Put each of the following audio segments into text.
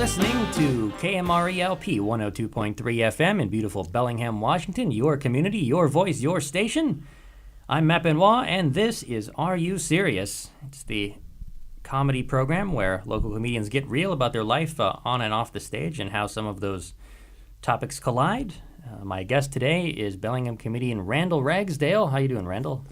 listening to KMRELP 102.3 FM in beautiful Bellingham, Washington. Your community, your voice, your station. I'm Matt Benoit, and this is Are You Serious? It's the comedy program where local comedians get real about their life on and off the stage and how some of those topics collide. My guest today is Bellingham comedian Randall Ragsdale. How you doing, Randall?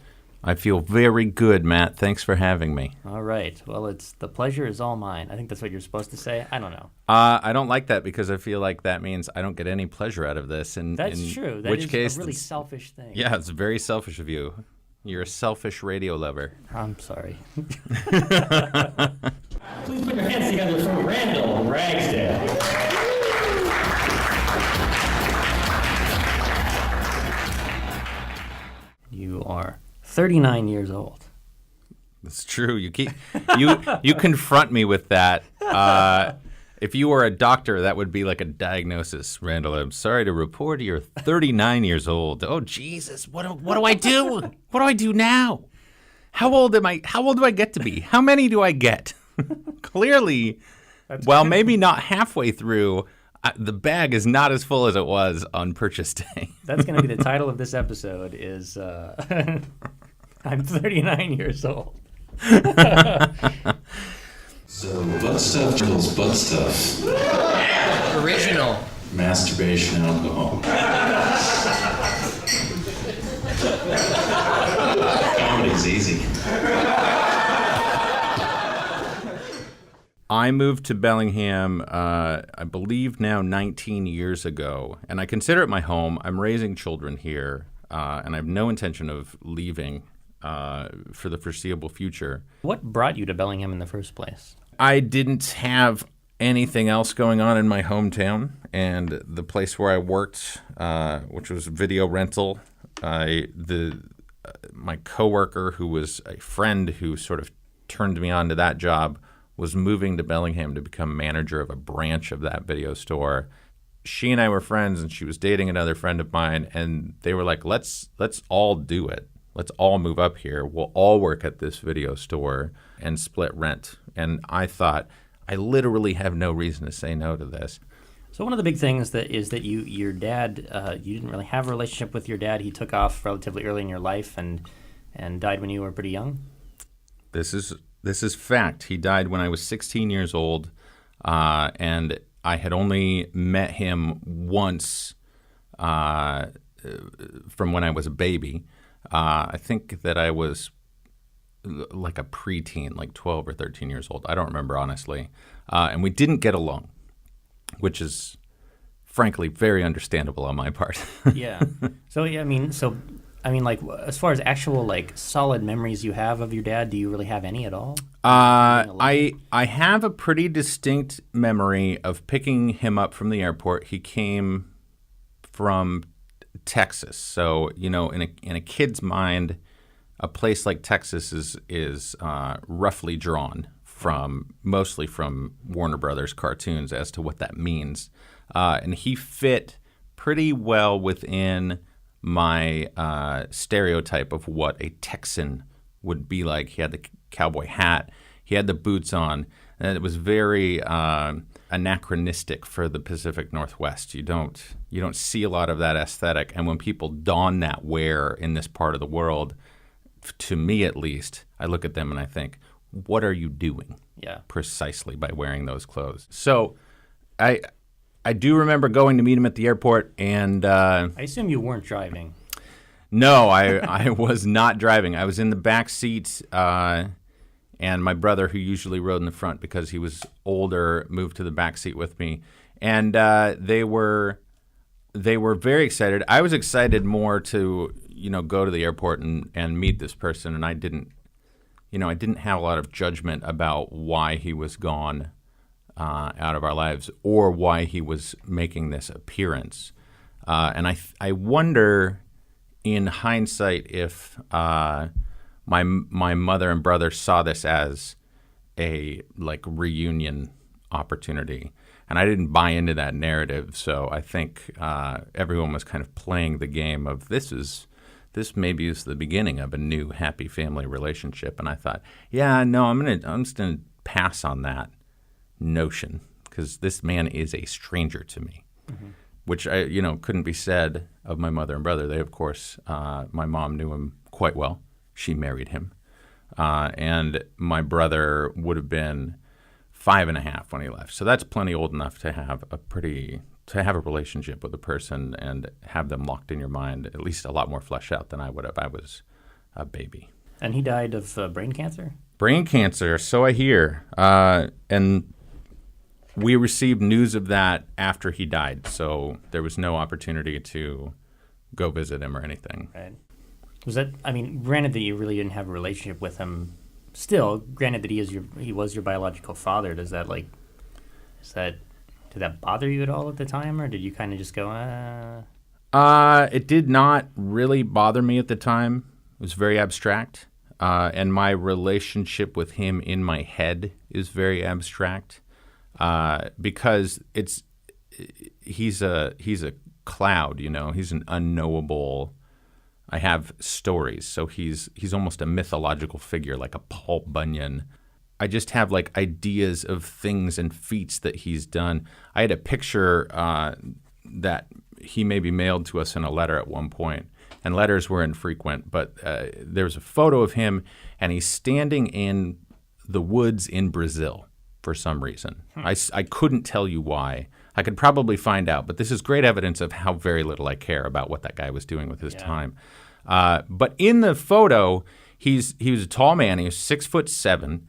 I feel very good, Matt. Thanks for having me. All right. Well, the pleasure is all mine. I think that's what you're supposed to say. I don't know. I don't like that because I feel like that means I don't get any pleasure out of this. That's true. That is a really selfish thing. Yeah, it's very selfish of you. You're a selfish radio lover. I'm sorry. Please put your hands together for Randall Ragsdale. You are 39 years old. That's true. You confront me with that. If you were a doctor, that would be like a diagnosis. Randall, I'm sorry to report you're 39 years old. Oh Jesus, what do I do? What do I do now? How old am I? How old do I get to be? How many do I get? Clearly, maybe not halfway through. The bag is not as full as it was on purchase day. That's going to be the title of this episode is I'm 39 years old. So, butt stuff kills butt stuff. Original. Masturbation, alcohol. Comedy's easy. I moved to Bellingham, I believe now 19 years ago, and I consider it my home. I'm raising children here, and I have no intention of leaving for the foreseeable future. What brought you to Bellingham in the first place? I didn't have anything else going on in my hometown, and the place where I worked, which was video rental, my coworker, who was a friend who sort of turned me on to that job, was moving to Bellingham to become manager of a branch of that video store. She and I were friends, and she was dating another friend of mine, and they were like, let's all do it. Let's all move up here. We'll all work at this video store and split rent. And I thought, I literally have no reason to say no to this. So one of the big things is that your dad, you didn't really have a relationship with your dad. He took off relatively early in your life and died when you were pretty young. This is fact. He died when I was 16 years old, and I had only met him once from when I was a baby. I think that I was like a preteen, like 12 or 13 years old. I don't remember, honestly. And we didn't get along, which is, frankly, very understandable on my part. Yeah. I mean, like, as far as actual, like, solid memories you have of your dad, do you really have any at all? I have a pretty distinct memory of picking him up from the airport. He came from Texas. So, in a kid's mind, a place like Texas is roughly drawn mostly from Warner Brothers cartoons as to what that means. And he fit pretty well within my stereotype of what a Texan would be like. He had the cowboy hat, he had the boots on, and it was very anachronistic for the Pacific Northwest. You don't see a lot of that aesthetic, and when people don that wear in this part of the world, to me at least, I look at them and I think, what are you doing? Yeah, precisely by wearing those clothes. So I do remember going to meet him at the airport, and I assume you weren't driving. No, I was not driving. I was in the back seat, and my brother, who usually rode in the front because he was older, moved to the back seat with me. And they were very excited. I was excited more to go to the airport and meet this person, and I didn't have a lot of judgment about why he was gone out of our lives or why he was making this appearance. And I wonder, in hindsight, if my mother and brother saw this as a reunion opportunity. And I didn't buy into that narrative, so I think everyone was kind of playing the game of this maybe is the beginning of a new happy family relationship. And I thought, I'm just gonna pass on that notion because this man is a stranger to me, which I couldn't be said of my mother and brother. They, of course, my mom knew him quite well. She married him. And my brother would have been 5.5 when he left. So that's plenty old enough to have a relationship with a person and have them locked in your mind, at least a lot more fleshed out than I would have. I was a baby. And he died of brain cancer? Brain cancer, so I hear. And we received news of that after he died, so there was no opportunity to go visit him or anything. Right. Was that, granted that you really didn't have a relationship with him, still, granted that he was your biological father, did that bother you at all at the time, or did you kind of just go, It did not really bother me at the time. It was very abstract. And my relationship with him in my head is very abstract because he's a cloud, he's an unknowable. I have stories, so he's almost a mythological figure, like a Paul Bunyan. I just have like ideas of things and feats that he's done. I had a picture that he maybe mailed to us in a letter at one point, and letters were infrequent, but there's a photo of him, and he's standing in the woods in Brazil for some reason. I couldn't tell you why. I could probably find out, but this is great evidence of how very little I care about what that guy was doing with his time. But in the photo, he was a tall man. He was 6'7",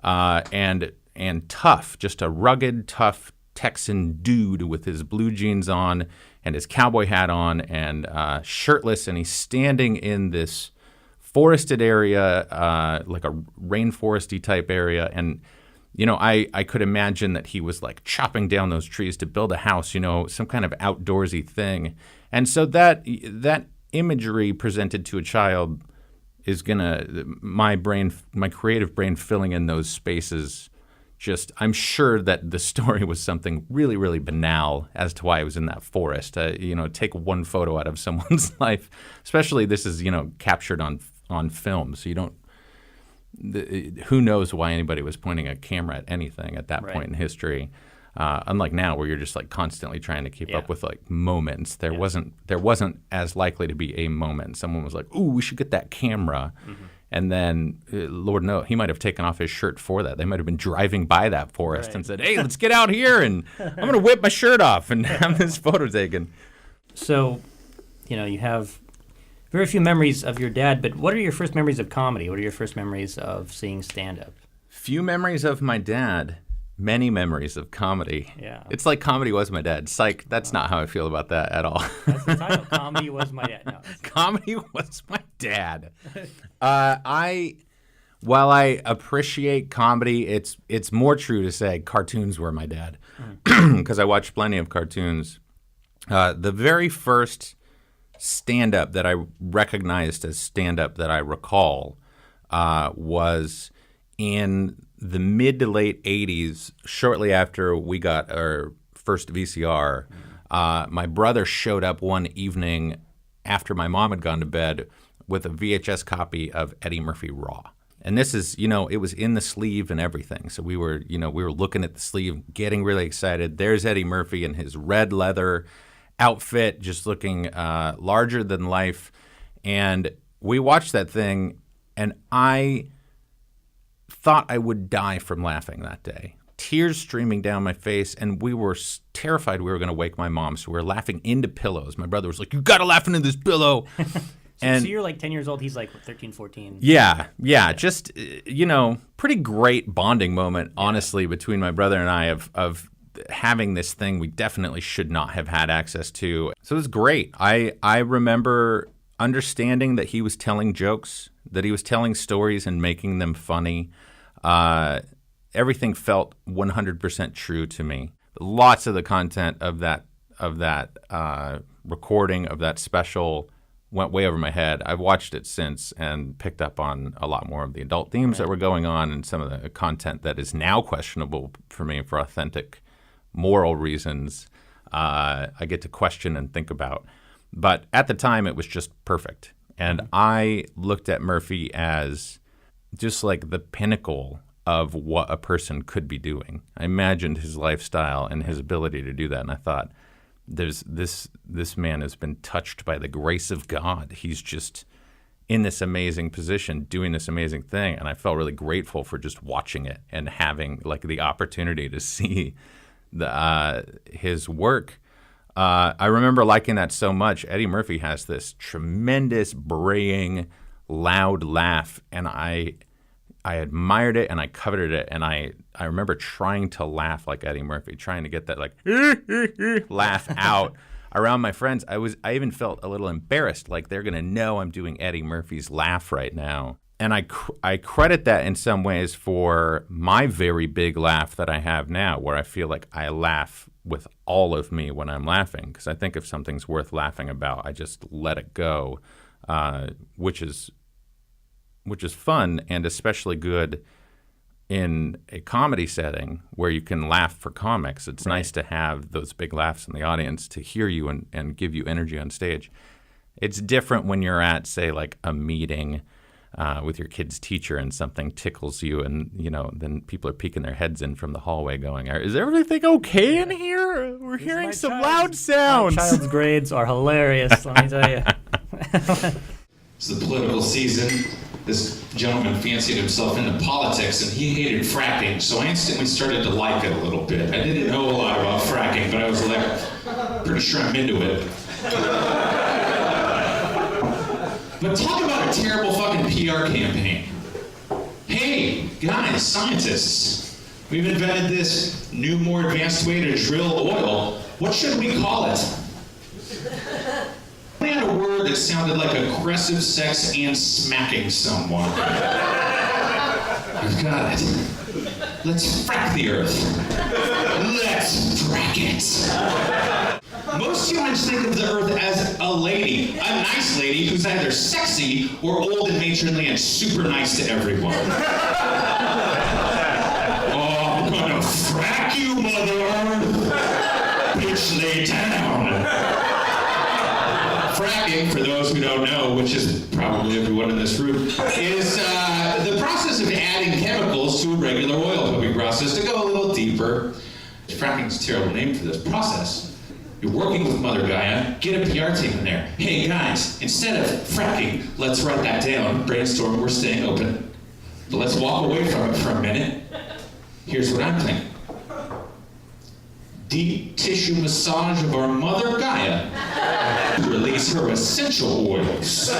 and tough, just a rugged, tough Texan dude with his blue jeans on and his cowboy hat on and shirtless, and he's standing in this forested area, like a rainforesty type area, and I could imagine that he was like chopping down those trees to build a house, some kind of outdoorsy thing. And so that imagery presented to a child is my creative brain filling in those spaces. I'm sure that the story was something really, really banal as to why I was in that forest. Take one photo out of someone's life, especially this is, captured on film. So you don't, who knows why anybody was pointing a camera at anything at that point in history. Unlike now, where you're just like constantly trying to keep up with like moments. There wasn't as likely to be a moment. Someone was like, "Ooh, we should get that camera," and then Lord knows he might have taken off his shirt for that. They might have been driving by that forest and said, "Hey, let's get out here and I'm going to whip my shirt off and have this photo taken." So, you have very few memories of your dad, but what are your first memories of comedy? What are your first memories of seeing stand-up? Few memories of my dad. Many memories of comedy. Yeah. It's like comedy was my dad. Psych, that's not how I feel about that at all. That's the title. Comedy was my dad. No, comedy was my dad. While I appreciate comedy, it's more true to say cartoons were my dad because I watched plenty of cartoons. The very first stand-up that I recognized as stand-up that I recall was in the mid to late 80s, shortly after we got our first VCR. My brother showed up one evening after my mom had gone to bed with a VHS copy of Eddie Murphy Raw. And this is, it was in the sleeve and everything. So we were looking at the sleeve, getting really excited. There's Eddie Murphy in his red leather outfit, just looking larger than life. And we watched that thing, and I thought I would die from laughing that day. Tears streaming down my face, and we were terrified we were going to wake my mom, so we were laughing into pillows. My brother was like, "You got to laugh into this pillow." So you're like 10 years old, he's like 13, 14. Yeah. Just, pretty great bonding moment, honestly, between my brother and I of having this thing we definitely should not have had access to. So it was great. I remember understanding that he was telling jokes, that he was telling stories and making them funny. Everything felt 100% true to me. Lots of the content of that recording of that special went way over my head. I've watched it since and picked up on a lot more of the adult themes that were going on and some of the content that is now questionable for me for authentic moral reasons. I get to question and think about. But at the time, it was just perfect. And I looked at Murphy as just like the pinnacle of what a person could be doing. I imagined his lifestyle and his ability to do that, and I thought, this man has been touched by the grace of God. He's just in this amazing position, doing this amazing thing, and I felt really grateful for just watching it and having like the opportunity to see his work. I remember liking that so much. Eddie Murphy has this tremendous, braying, loud laugh, and I admired it and I coveted it, and I remember trying to laugh like Eddie Murphy, trying to get that like laugh out around my friends. I even felt a little embarrassed, like they're gonna know I'm doing Eddie Murphy's laugh right now. And I credit that in some ways for my very big laugh that I have now, where I feel like I laugh with all of me when I'm laughing, because I think if something's worth laughing about, I just let it go, which is fun and especially good in a comedy setting where you can laugh for comics. It's nice to have those big laughs in the audience to hear you and give you energy on stage. It's different when you're at, say, like a meeting with your kid's teacher and something tickles you, and then people are peeking their heads in from the hallway going, is everything okay in here? We're hearing some loud sounds. My child's grades are hilarious, let me tell you. It's the political season. This gentleman fancied himself into politics, and he hated fracking, so I instantly started to like it a little bit. I didn't know a lot about fracking, but I was like, pretty sure I'm into it. But talk about a terrible fucking PR campaign. Hey, guys, scientists, we've invented this new, more advanced way to drill oil. What should we call it? I had a word that sounded like aggressive sex and smacking someone. I've got it. Let's frack the earth. Let's frack it. Most humans think of the earth as a lady, a nice lady who's either sexy or old and matronly and super nice to everyone. Oh, I'm gonna frack you, Mother Earth. Bitch, lay down. Fracking, for those who don't know, which is probably everyone in this room, is the process of adding chemicals to a regular oil pumping process. To go a little deeper, fracking is a terrible name for this process. You're working with Mother Gaia, get a PR team in there. Hey guys, instead of fracking, let's write that down, brainstorm, we're staying open. But let's walk away from it for a minute. Here's what I'm thinking. Deep tissue massage of our Mother Gaia to release her essential oils.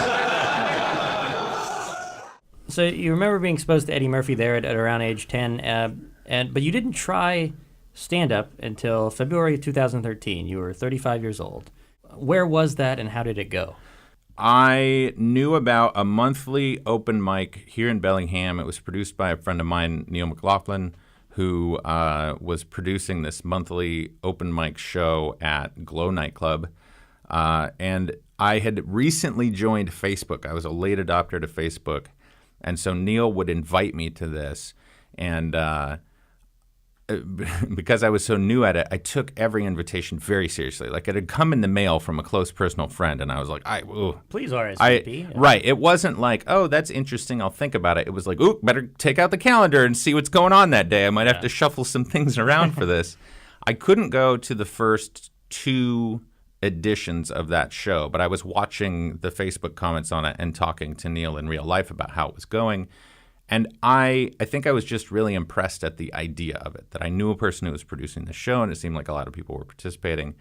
So you remember being exposed to Eddie Murphy there at around age 10, but you didn't try stand-up until February of 2013. You were 35 years old. Where was that and how did it go? I knew about a monthly open mic here in Bellingham. It was produced by a friend of mine, Neil McLaughlin, who was producing this monthly open mic show at Glow nightclub. And I had recently joined Facebook. I was a late adopter to Facebook. And so Neil would invite me to this. And because I was so new at it, I took every invitation very seriously. Like, it had come in the mail from a close personal friend, and I was like, please RSVP. Right. It wasn't like, oh, that's interesting, I'll think about it. It was like, ooh, better take out the calendar and see what's going on that day. I might have to shuffle some things around for this. I couldn't go to the first 2 editions of that show, but I was watching the Facebook comments on it and talking to Neil in real life about how it was going. And I think I was just really impressed at the idea of it, that I knew a person who was producing the show, and it seemed like a lot of people were participating.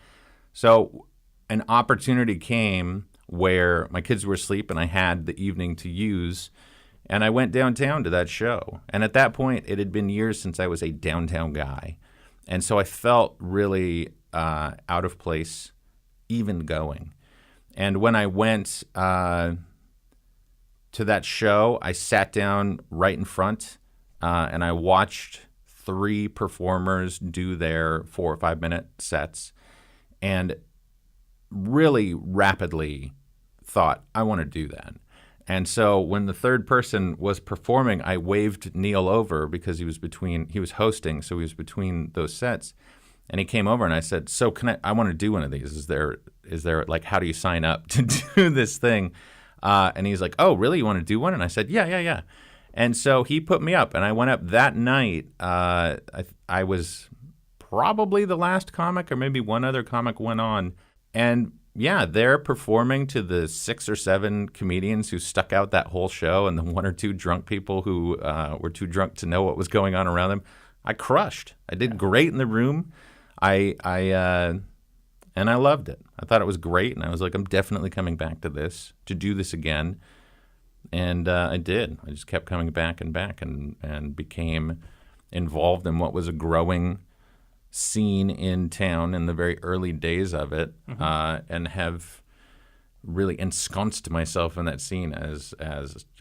So an opportunity came where my kids were asleep and I had the evening to use, and I went downtown to that show. And at that point, it had been years since I was a downtown guy. And so I felt really out of place even going. And when I went to that show, I sat down right in front and I watched 3 performers do their 4 or 5 minute sets and really rapidly thought, I want to do that. And so when the third person was performing, I waved Neil over because he was hosting, so he was between those sets. And he came over and I said, so I want to do one of these. Is there like, how do you sign up to do this thing? And he's like, oh, really? You want to do one? And I said, yeah. And so he put me up, and I went up that night. I was probably the last comic, or maybe one other comic went on. And yeah, they're performing to the 6 or 7 comedians who stuck out that whole show and the 1 or 2 drunk people who were too drunk to know what was going on around them. I crushed. I did great in the room. And I loved it. I thought it was great, and I was like, I'm definitely coming back to this, to do this again. And I did. I just kept coming back and became involved in what was a growing scene in town in the very early days of it, and have really ensconced myself in that scene as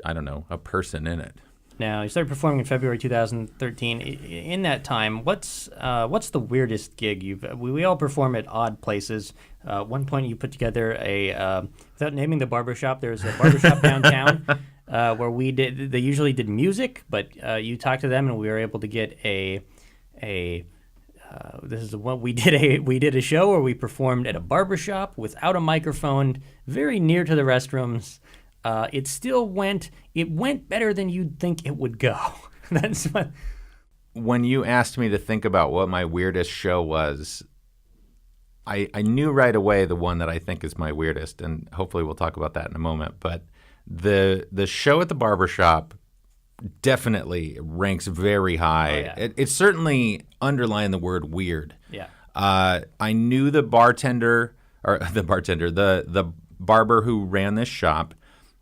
I don't know, a person in it. Now, you started performing in February 2013. In that time, what's the weirdest gig we all perform at odd places. At one point, you put together without naming the barbershop, there's a barbershop downtown where they usually did music, but you talked to them and we were able to get this is what we did. We did a show where we performed at a barbershop without a microphone, very near to the restrooms. It still went better than you'd think it would go. That's what. When you asked me to think about what my weirdest show was, I knew right away the one that I think is my weirdest, and hopefully we'll talk about that in a moment. But the show at the barbershop definitely ranks very high. Oh, yeah. It certainly underlined the word weird. Yeah. I knew the barber who ran this shop,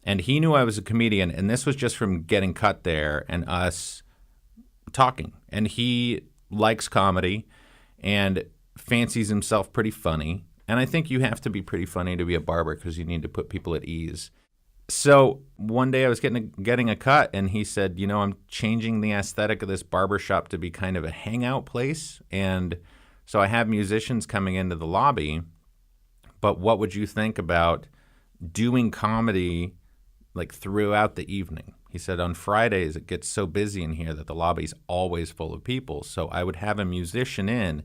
and he knew I was a comedian, and this was just from getting cut there and us talking. And he likes comedy and fancies himself pretty funny. And I think you have to be pretty funny to be a barber because you need to put people at ease. So one day I was getting a cut, and he said, I'm changing the aesthetic of this barbershop to be kind of a hangout place. And so I have musicians coming into the lobby, but what would you think about doing comedy like throughout the evening? He said, on Fridays it gets so busy in here that the lobby's always full of people. So I would have a musician in,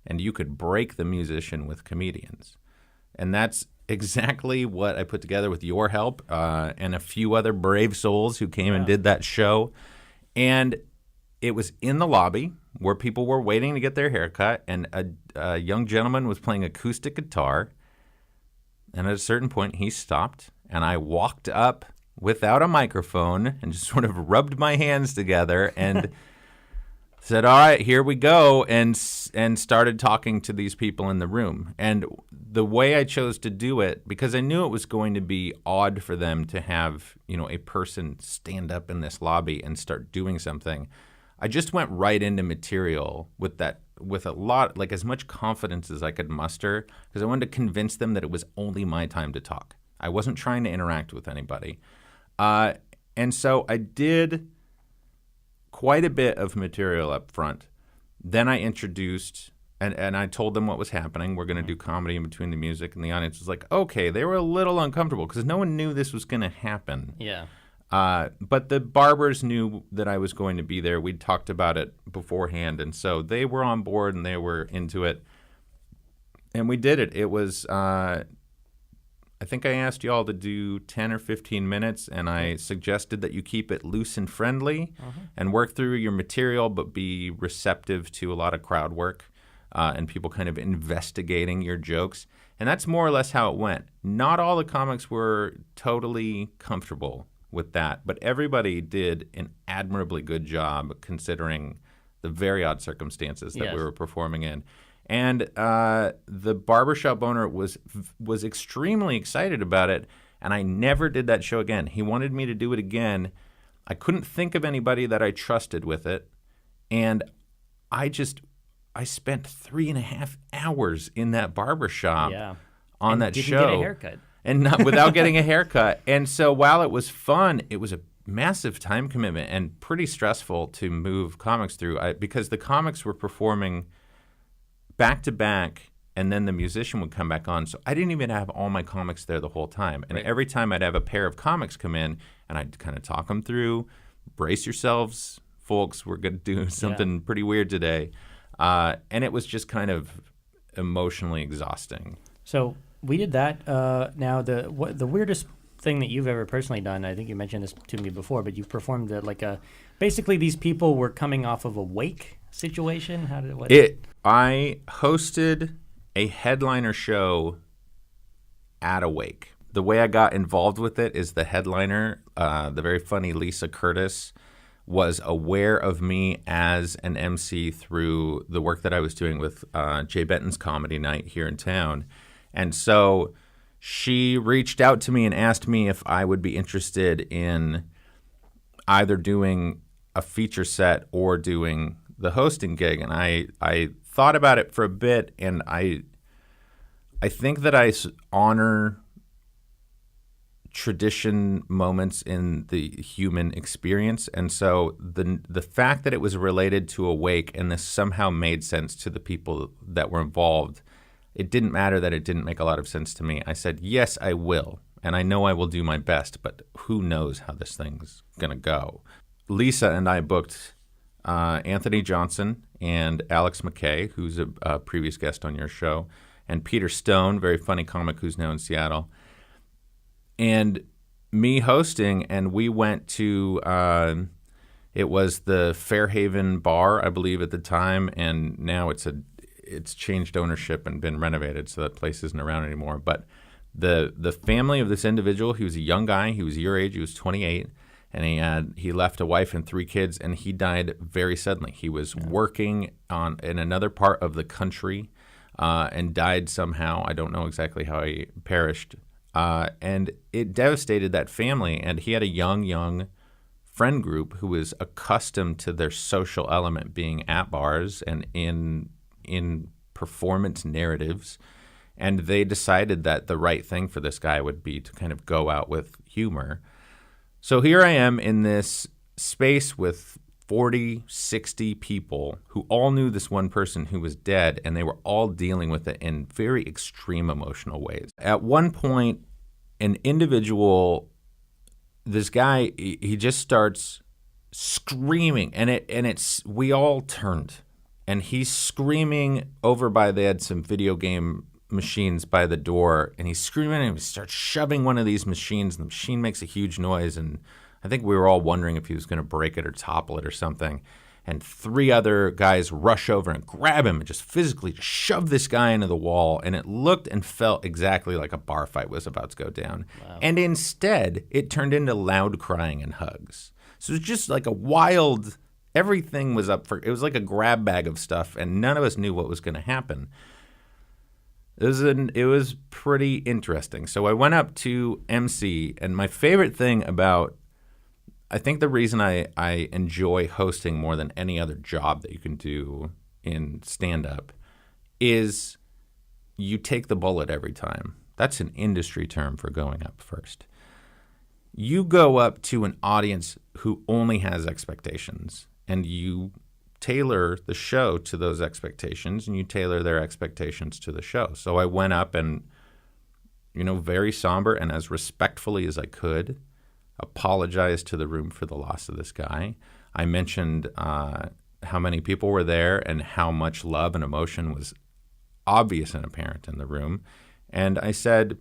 and you could break the musician with comedians. And that's exactly what I put together with your help and a few other brave souls who came and did that show. And it was in the lobby where people were waiting to get their hair cut, and a young gentleman was playing acoustic guitar. And at a certain point, he stopped, and I walked up without a microphone and just sort of rubbed my hands together and said, all right, here we go, and started talking to these people in the room. And the way I chose to do it, because I knew it was going to be odd for them to have, a person stand up in this lobby and start doing something, I just went right into material with a lot, like as much confidence as I could muster, because I wanted to convince them that it was only my time to talk. I wasn't trying to interact with anybody. And so I did quite a bit of material up front. Then I introduced, and I told them what was happening. We're going to do comedy in between the music, and the audience was like, okay. They were a little uncomfortable because no one knew this was going to happen. Yeah. But the barbers knew that I was going to be there. We'd talked about it beforehand, and so they were on board and they were into it. And we did it. It was, I think I asked you all to do 10 or 15 minutes, and I suggested that you keep it loose and friendly and work through your material, but be receptive to a lot of crowd work and people kind of investigating your jokes. And that's more or less how it went. Not all the comics were totally comfortable with that, but everybody did an admirably good job considering the very odd circumstances that we were performing in. And the barbershop owner was extremely excited about it, and I never did that show again. He wanted me to do it again. I couldn't think of anybody that I trusted with it, and I spent 3.5 hours in that barbershop on that show. Didn't get a haircut. And not without getting a haircut. And so while it was fun, it was a massive time commitment and pretty stressful to move comics through because the comics were performing back to back, and then the musician would come back on. So I didn't even have all my comics there the whole time. And every time I'd have a pair of comics come in, and I'd kind of talk them through, brace yourselves, folks, we're going to do something pretty weird today. And it was just kind of emotionally exhausting. So we did that. Now, the weirdest thing that you've ever personally done. I think you mentioned this to me before, but you performed basically these people were coming off of a wake situation. I hosted a headliner show at a wake. The way I got involved with it is the headliner, the very funny Lisa Curtis, was aware of me as an MC through the work that I was doing with Jay Benton's Comedy Night here in town. And so she reached out to me and asked me if I would be interested in either doing a feature set or doing the hosting gig. And I thought about it for a bit, and I think that I honor tradition moments in the human experience. And so the fact that it was related to a wake and this somehow made sense to the people that were involved, it didn't matter that it didn't make a lot of sense to me. I said, yes, I will. And I know I will do my best, but who knows how this thing's going to go. Lisa and I booked Anthony Johnson and Alex McKay, who's a previous guest on your show, and Peter Stone, very funny comic who's now in Seattle, and me hosting. And we went to it was the Fairhaven Bar, I believe, at the time, and now it's changed ownership and been renovated, so that place isn't around anymore. But the family of this individual, he was a young guy, he was your age, he was 28, and he left a wife and 3 kids, and he died very suddenly. He was working in another part of the country and died somehow. I don't know exactly how he perished. And it devastated that family. And he had a young friend group who was accustomed to their social element being at bars and in performance narratives. And they decided that the right thing for this guy would be to kind of go out with humor. So here I am in this space with 40, 60 people who all knew this one person who was dead, and they were all dealing with it in very extreme emotional ways. At one point, an individual, this guy, he just starts screaming, and we all turned, and he's screaming over they had some video game machines by the door, and he's screaming, and he starts shoving one of these machines, and the machine makes a huge noise, and I think we were all wondering if he was going to break it or topple it or something. And 3 other guys rush over and grab him and just physically shove this guy into the wall. And it looked and felt exactly like a bar fight was about to go down. Wow. And instead, it turned into loud crying and hugs. So it was just like a wild, everything was up it was like a grab bag of stuff, and none of us knew what was going to happen. It was pretty interesting. So I went up to MC, and my favorite thing about, I think the reason I enjoy hosting more than any other job that you can do in stand-up is you take the bullet every time. That's an industry term for going up first. You go up to an audience who only has expectations, and you tailor the show to those expectations, and you tailor their expectations to the show. So I went up and, very somber and as respectfully as I could, apologized to the room for the loss of this guy. I mentioned how many people were there and how much love and emotion was obvious and apparent in the room. And I said,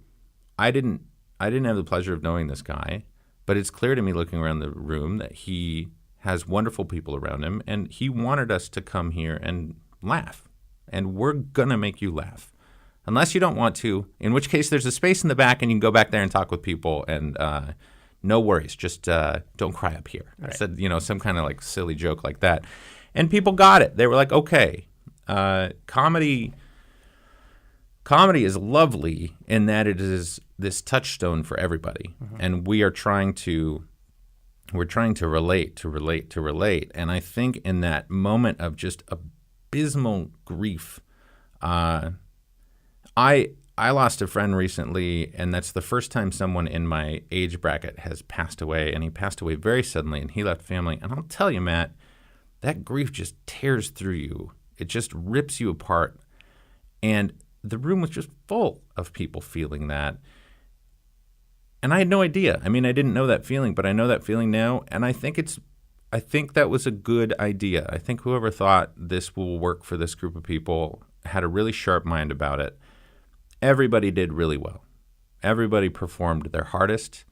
I didn't have the pleasure of knowing this guy, but it's clear to me looking around the room that he has wonderful people around him, and he wanted us to come here and laugh. And we're going to make you laugh. Unless you don't want to, in which case there's a space in the back and you can go back there and talk with people, and no worries, just don't cry up here. Right. I said, some kind of like silly joke like that. And people got it. They were like, okay, comedy is lovely in that it is this touchstone for everybody. Mm-hmm. And we're trying to relate. And I think in that moment of just abysmal grief, I lost a friend recently, and that's the first time someone in my age bracket has passed away, and he passed away very suddenly, and he left family. And I'll tell you, Matt, that grief just tears through you. It just rips you apart. And the room was just full of people feeling that. And I had no idea. I mean, I didn't know that feeling, but I know that feeling now, and I think that was a good idea. I think whoever thought this will work for this group of people had a really sharp mind about it. Everybody did really well. Everybody performed their hardest.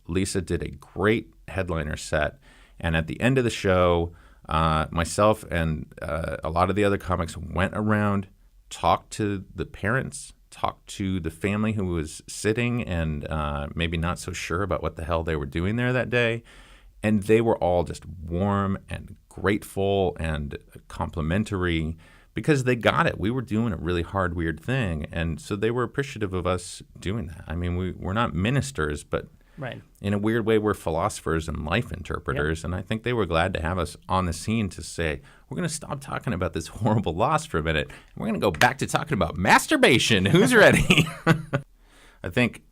Lisa did a great headliner set, and at the end of the show, myself and a lot of the other comics went around, talked to the parents, talked to the family who was sitting and maybe not so sure about what the hell they were doing there that day. And they were all just warm and grateful and complimentary because they got it. We were doing a really hard, weird thing. And so they were appreciative of us doing that. I mean, we're not ministers, but Right. in a weird way, we're philosophers and life interpreters. Yep. And I think they were glad to have us on the scene to say, we're going to stop talking about this horrible loss for a minute. And we're going to go back to talking about masturbation. Who's ready? I think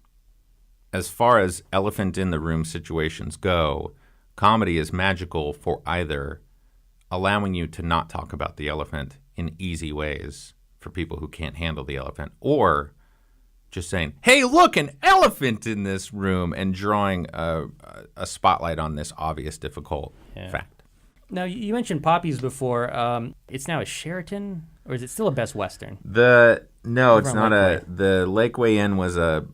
as far as elephant in the room situations go, comedy is magical for either allowing you to not talk about the elephant in easy ways for people who can't handle the elephant, or just saying, hey, look, an elephant in this room, and drawing a spotlight on this obvious, difficult fact. Now, you mentioned Poppy's before. It's now a Sheraton, or is it still a Best Western? No, Over it's on not Lakeway. the Lakeway Inn was a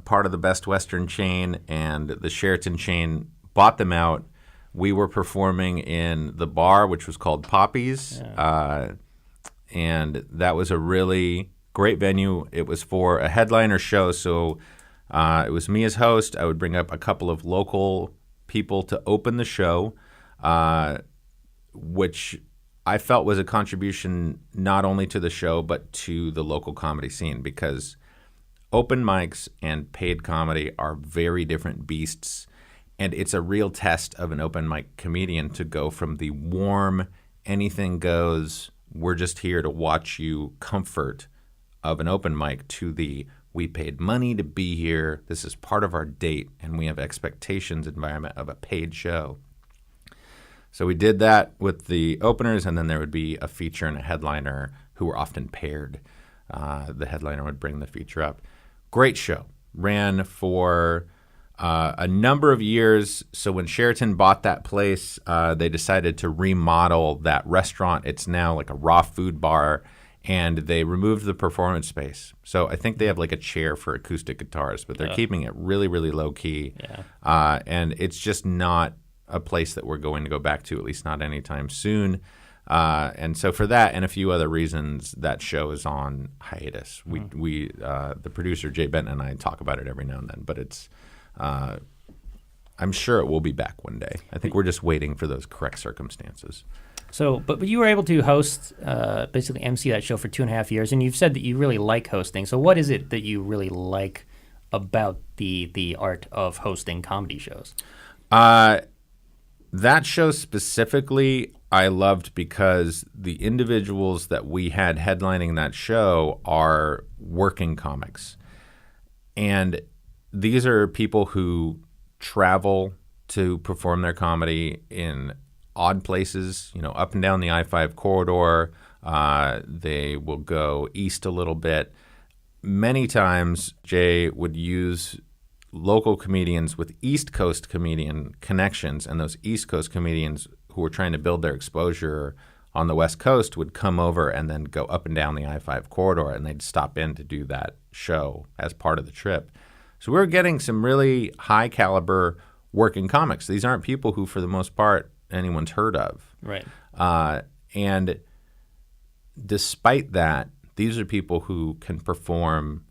part of the Best Western chain, and the Sheraton chain bought them out. We were performing in the bar, which was called Poppy's, and that was a really great venue. It was for a headliner show, so it was me as host. I would bring up a couple of local people to open the show, which I felt was a contribution not only to the show but to the local comedy scene, because open mics and paid comedy are very different beasts, and it's a real test of an open mic comedian to go from the warm, anything goes, we're just here to watch you comfort of an open mic to the we paid money to be here, this is part of our date, and we have expectations environment of a paid show. So we did that with the openers, and then there would be a feature and a headliner who were often paired. The headliner would bring the feature up. Great show. Ran for a number of years. So when Sheraton bought that place, they decided to remodel that restaurant. It's now like a raw food bar, and they removed the performance space. So I think they have like a chair for acoustic guitars, but they're keeping it really, really low key. Yeah. And it's just not a place that we're going to go back to, at least not anytime soon. And so for that and a few other reasons, that show is on hiatus. We the producer, Jay Benton, and I talk about it every now and then, but it's I'm sure it will be back one day. I think we're just waiting for those correct circumstances. So, but you were able to host, basically MC that show for 2.5 years, and you've said that you really like hosting. So what is it that you really like about the art of hosting comedy shows? That show specifically I loved because the individuals that we had headlining that show are working comics. And these are people who travel to perform their comedy in odd places, up and down the I-5 corridor. They will go east a little bit. Many times, Jay would use local comedians with East Coast comedian connections, and those East Coast comedians who were trying to build their exposure on the West Coast would come over and then go up and down the I-5 corridor, and they'd stop in to do that show as part of the trip. So we were getting some really high-caliber working comics. These aren't people who, for the most part, anyone's heard of. Right. And despite that, these are people who can perform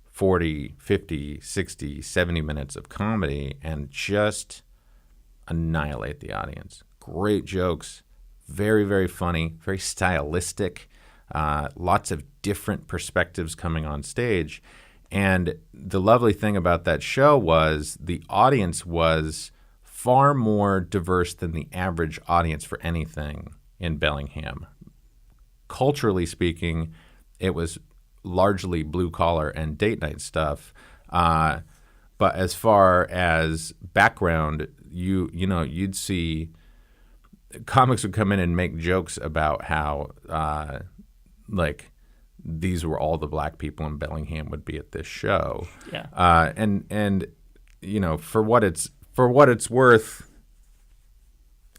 40, 50, 60, 70 minutes of comedy and just annihilate the audience. Great jokes, very, very funny, very stylistic, lots of different perspectives coming on stage. And the lovely thing about that show was the audience was far more diverse than the average audience for anything in Bellingham. Culturally speaking, it was largely blue-collar and date night stuff. But as far as background, you'd see comics would come in and make jokes about how, these were all the black people in Bellingham would be at this show. Yeah. And for what it's worth,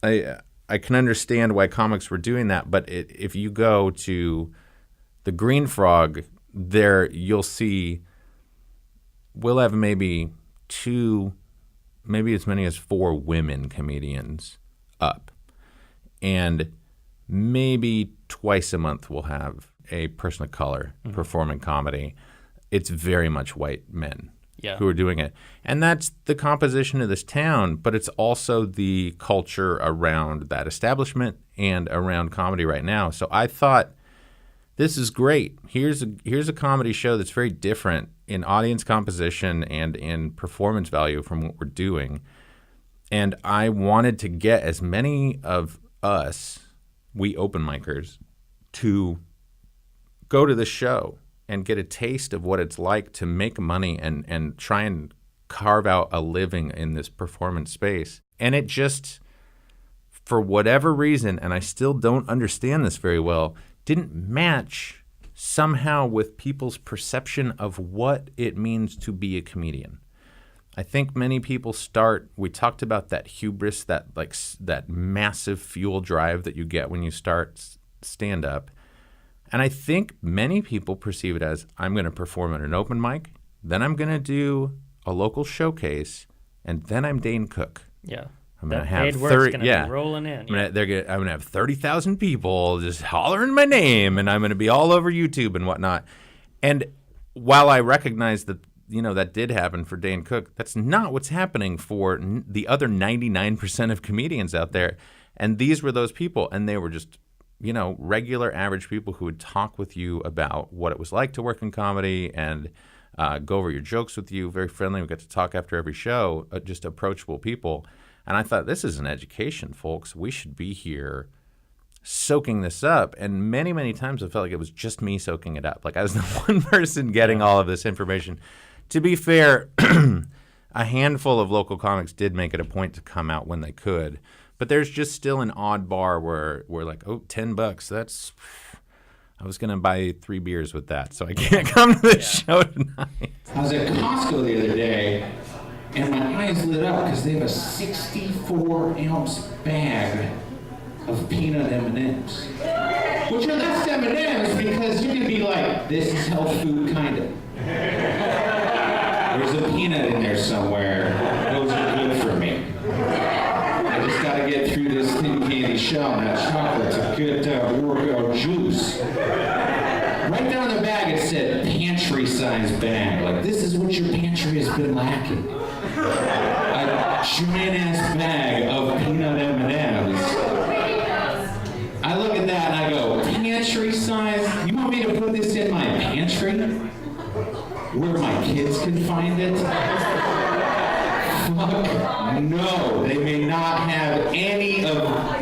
I can understand why comics were doing that. But if you go to the Green Frog, there you'll see we'll have maybe 2, maybe as many as 4 women comedians up. And maybe twice a month we'll have a person of color performing comedy. It's very much white men who are doing it. And that's the composition of this town, but it's also the culture around that establishment and around comedy right now. So I thought, this is great. Here's a comedy show that's very different in audience composition and in performance value from what we're doing. And I wanted to get as many of us, we open micers, to go to the show and get a taste of what it's like to make money and try and carve out a living in this performance space. And it just, for whatever reason, and I still don't understand this very well, didn't match somehow with people's perception of what it means to be a comedian. I think many people we talked about that hubris, that massive fuel drive that you get when you start stand-up. And I think many people perceive it as, I'm going to perform at an open mic, then I'm going to do a local showcase, and then I'm Dane Cook. Yeah. I'm going to have paid work's going to be rolling in. I'm going to have 30,000 people just hollering my name, and I'm going to be all over YouTube and whatnot. And while I recognize that, that did happen for Dane Cook, that's not what's happening for the other 99% of comedians out there. And these were those people, and they were just, regular average people who would talk with you about what it was like to work in comedy and go over your jokes with you. Very friendly. We got to talk after every show, just approachable people. And I thought, this is an education, folks. We should be here soaking this up. And many, many times I felt like it was just me soaking it up. Like I was the one person getting all of this information. To be fair, a handful of local comics did make it a point to come out when they could. But there's just still an odd bar where we're like, oh, $10, that's... I was going to buy 3 beers with that, so I can't come to this show tonight. I was at Costco the other day, and my eyes lit up because they have a 64-ounce bag of peanut M&Ms. Which are less M&Ms because you can be like, this is health food, kind of. There's a peanut in there somewhere. Those are good for me. I just got to get through this thin candy shell, and that chocolate's a good workout juice. Right down the bag it said pantry-sized bag. Like, this is what your pantry has been lacking. A giant-ass bag of peanut M&Ms. I look at that and I go, pantry-size? You want me to put this in my pantry? Where my kids can find it? Fuck no. They may not have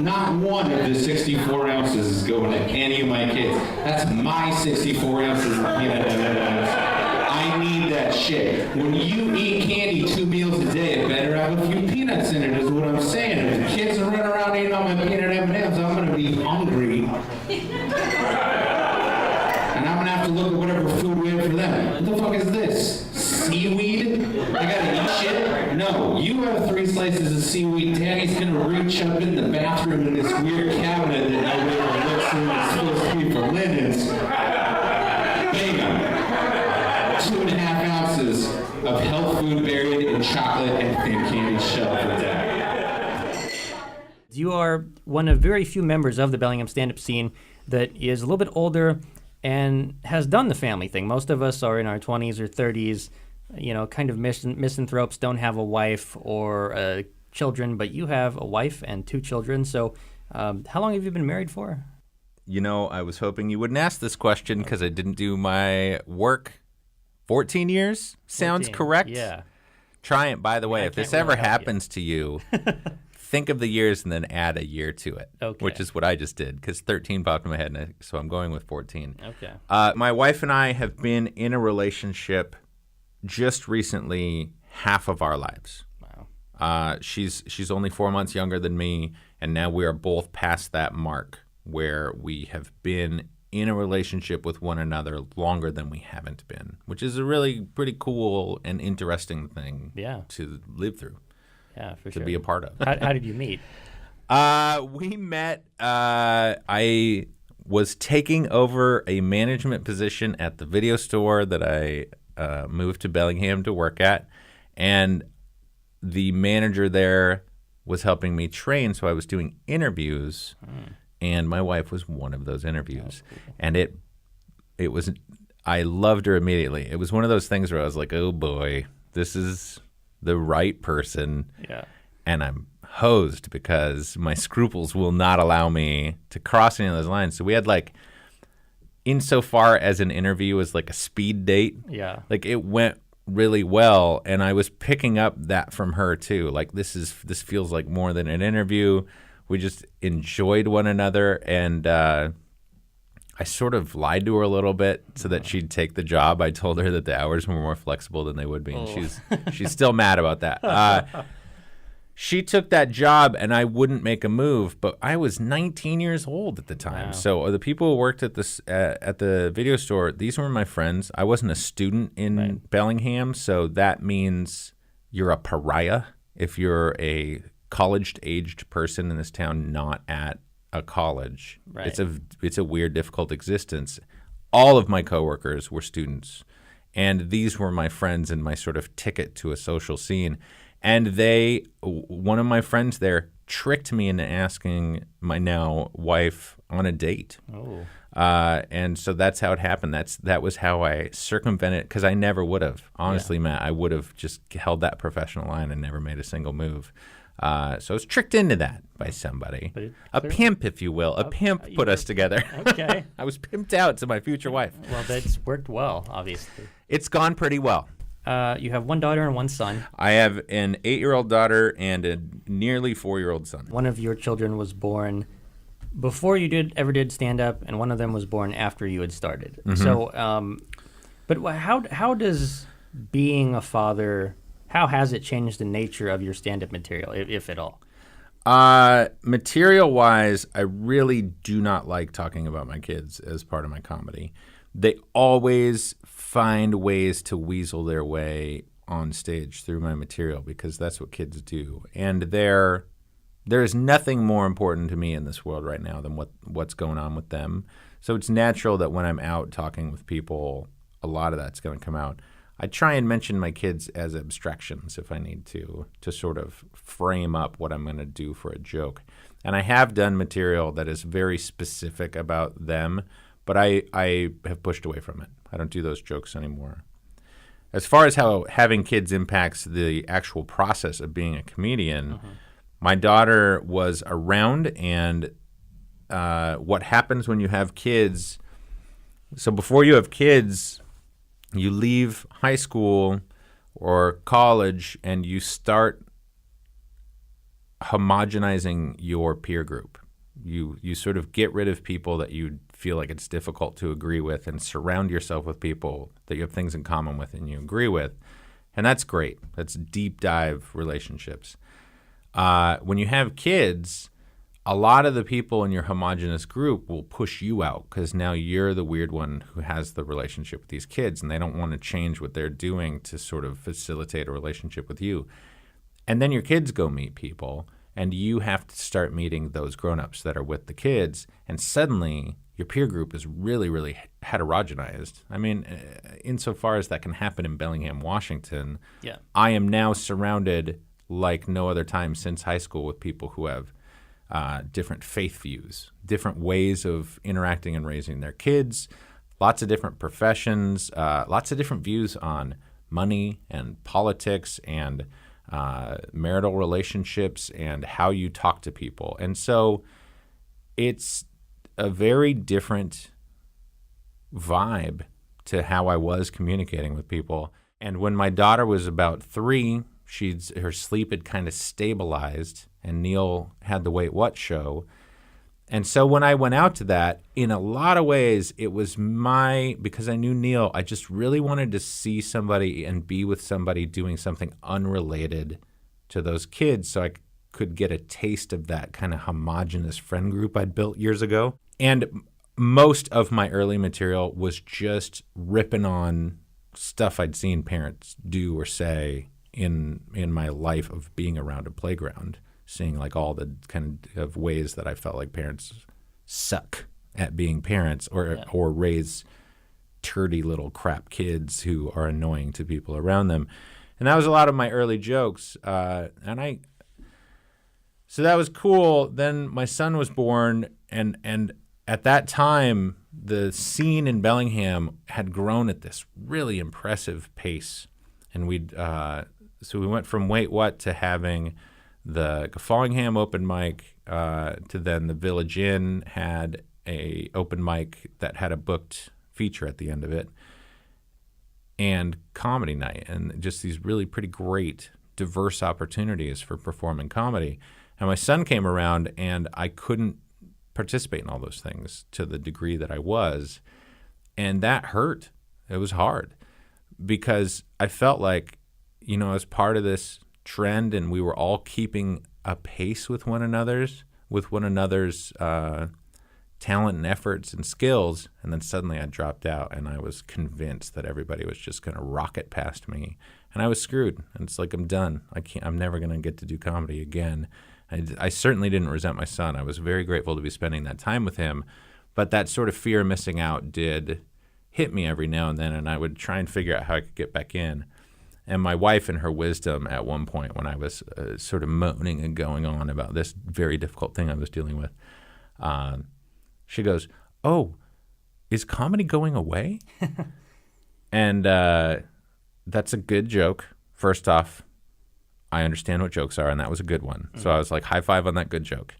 not one of the 64 ounces is going to any of my kids. That's my 64 ounces of peanut M&Ms. I need that shit. When you eat candy 2 meals a day, it better have a few peanuts in it, is what I'm saying. If the kids are running around eating all my peanut M&Ms, I'm going to be hungry. And I'm going to have to look at whatever food we have for them. What the fuck is this? Seaweed? I gotta eat shit? No, you have 3 slices of seaweed. Daddy's gonna reach up in the bathroom in this weird cabinet that nobody ever looks in that's supposed to be for linens. Bam! 2.5 ounces of health food buried in chocolate and thin candy shell for Dad. You are one of very few members of the Bellingham stand-up scene that is a little bit older and has done the family thing. Most of us are in our 20s or 30s, kind of misanthropes, don't have a wife or children, but you have a wife and 2 children. So how long have you been married for? I was hoping you wouldn't ask this question because I didn't do my work. 14 years? Sounds 14. correct? Yeah. Try it, by the way. If this ever happens to you, think of the years and then add a year to it, which is what I just did because 13 popped in my head, so I'm going with 14. Okay. My wife and I have been in a relationship just recently half of our lives. Wow. She's only 4 months younger than me, and now we are both past that mark where we have been in a relationship with one another longer than we haven't been, which is a really pretty cool and interesting thing to live through. Yeah, for sure. To be a part of. How did you meet? We met, I was taking over a management position at the video store that I moved to Bellingham to work at. And the manager there was helping me train, so I was doing interviews, and my wife was one of those interviews. Oh, cool. And it was, I loved her immediately. It was one of those things where I was like, oh boy, this is the right person. Yeah. And I'm hosed because my scruples will not allow me to cross any of those lines. So we had like, insofar as an interview was like a speed date, yeah, like it went really well, and I was picking up that from her too. Like this feels like more than an interview. We just enjoyed one another, and I sort of lied to her a little bit so that she'd take the job. I told her that the hours were more flexible than they would be, and she's still mad about that. She took that job, and I wouldn't make a move, but I was 19 years old at the time. Wow. So the people who worked at the video store, these were my friends. I wasn't a student in Bellingham, so that means you're a pariah if you're a college-aged person in this town not at a college. Right. It's a weird, difficult existence. All of my coworkers were students, and these were my friends and my sort of ticket to a social scene. And one of my friends there tricked me into asking my now wife on a date. Oh. And so that's how it happened. That was how I circumvented, because I never would have. Honestly, Matt, I would have just held that professional line and never made a single move. So I was tricked into that by somebody. A pimp, if you will. A pimp put us together. Okay. I was pimped out to my future wife. Well, that's worked well, obviously. It's gone pretty well. You have one daughter and one son. I have an 8-year-old daughter and a nearly 4-year-old son. One of your children was born before you ever did stand-up, and one of them was born after you had started. Mm-hmm. So, but how does being a father, how has it changed the nature of your stand-up material, if at all? Material-wise, I really do not like talking about my kids as part of my comedy. They always find ways to weasel their way on stage through my material because that's what kids do. And there is nothing more important to me in this world right now than what's going on with them. So it's natural that when I'm out talking with people, a lot of that's going to come out. I try and mention my kids as abstractions if I need to sort of frame up what I'm going to do for a joke. And I have done material that is very specific about them, but I have pushed away from it. I don't do those jokes anymore. As far as how having kids impacts the actual process of being a comedian, my daughter was around, and what happens when you have kids, so before you have kids, you leave high school or college and you start homogenizing your peer group. You sort of get rid of people that you feel like it's difficult to agree with and surround yourself with people that you have things in common with and you agree with. And that's great. That's deep dive relationships. When you have kids, a lot of the people in your homogenous group will push you out because now you're the weird one who has the relationship with these kids, and they don't want to change what they're doing to sort of facilitate a relationship with you. And then your kids go meet people, and you have to start meeting those grown-ups that are with the kids, and suddenly your peer group is really, really heterogenized. I mean, insofar as that can happen in Bellingham, Washington, I am now surrounded like no other time since high school with people who have different faith views, different ways of interacting and raising their kids, lots of different professions, lots of different views on money and politics and marital relationships and how you talk to people. And so it's a very different vibe to how I was communicating with people. And when my daughter was about 3, her sleep had kind of stabilized, and Neil had the Wait What show. And so when I went out to that, in a lot of ways, it was because I knew Neil, I just really wanted to see somebody and be with somebody doing something unrelated to those kids so I could get a taste of that kind of homogenous friend group I'd built years ago. And most of my early material was just ripping on stuff I'd seen parents do or say in my life of being around a playground, seeing like all the kind of ways that I felt like parents suck at being parents or raise turdy little crap kids who are annoying to people around them. And that was a lot of my early jokes. So that was cool. Then my son was born, and at that time, the scene in Bellingham had grown at this really impressive pace. And so we went from Wait What to having the Fallingham open mic to then the Village Inn had a open mic that had a booked feature at the end of it, and comedy night, and just these really pretty great diverse opportunities for performing comedy. And my son came around, and I couldn't participate in all those things to the degree that I was, and that hurt. It was hard because I felt like, I was part of this trend, and we were all keeping a pace with one another's talent and efforts and skills, and then suddenly I dropped out, and I was convinced that everybody was just going to rocket past me, and I was screwed. And it's like, I'm done. I'm never going to get to do comedy again. I certainly didn't resent my son. I was very grateful to be spending that time with him, but that sort of fear of missing out did hit me every now and then, and I would try and figure out how I could get back in. And my wife, in her wisdom, at one point when I was sort of moaning and going on about this very difficult thing I was dealing with, she goes, "Oh, is comedy going away?" And that's a good joke. First off, I understand what jokes are, and that was a good one. Mm-hmm. So I was like, high five on that good joke.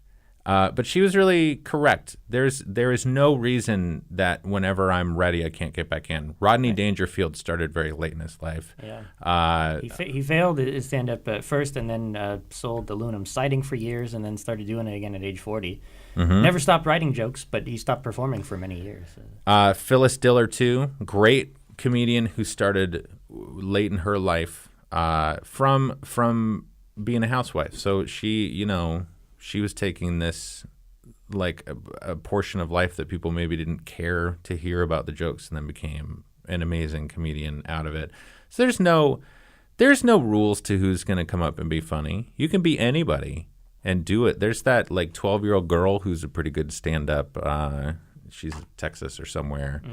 But she was really correct. There is no reason that whenever I'm ready, I can't get back in. Rodney Dangerfield started very late in his life. Yeah. He failed his stand-up at first, and then sold the Lunam Sighting for years, and then started doing it again at age 40. Mm-hmm. Never stopped writing jokes, but he stopped performing for many years. Phyllis Diller, too, great comedian who started late in her life from being a housewife. So she was taking this like a portion of life that people maybe didn't care to hear about the jokes, and then became an amazing comedian out of it. So there's no rules to who's going to come up and be funny. You can be anybody and do it. There's that like 12-year-old girl who's a pretty good stand-up. She's in Texas or somewhere.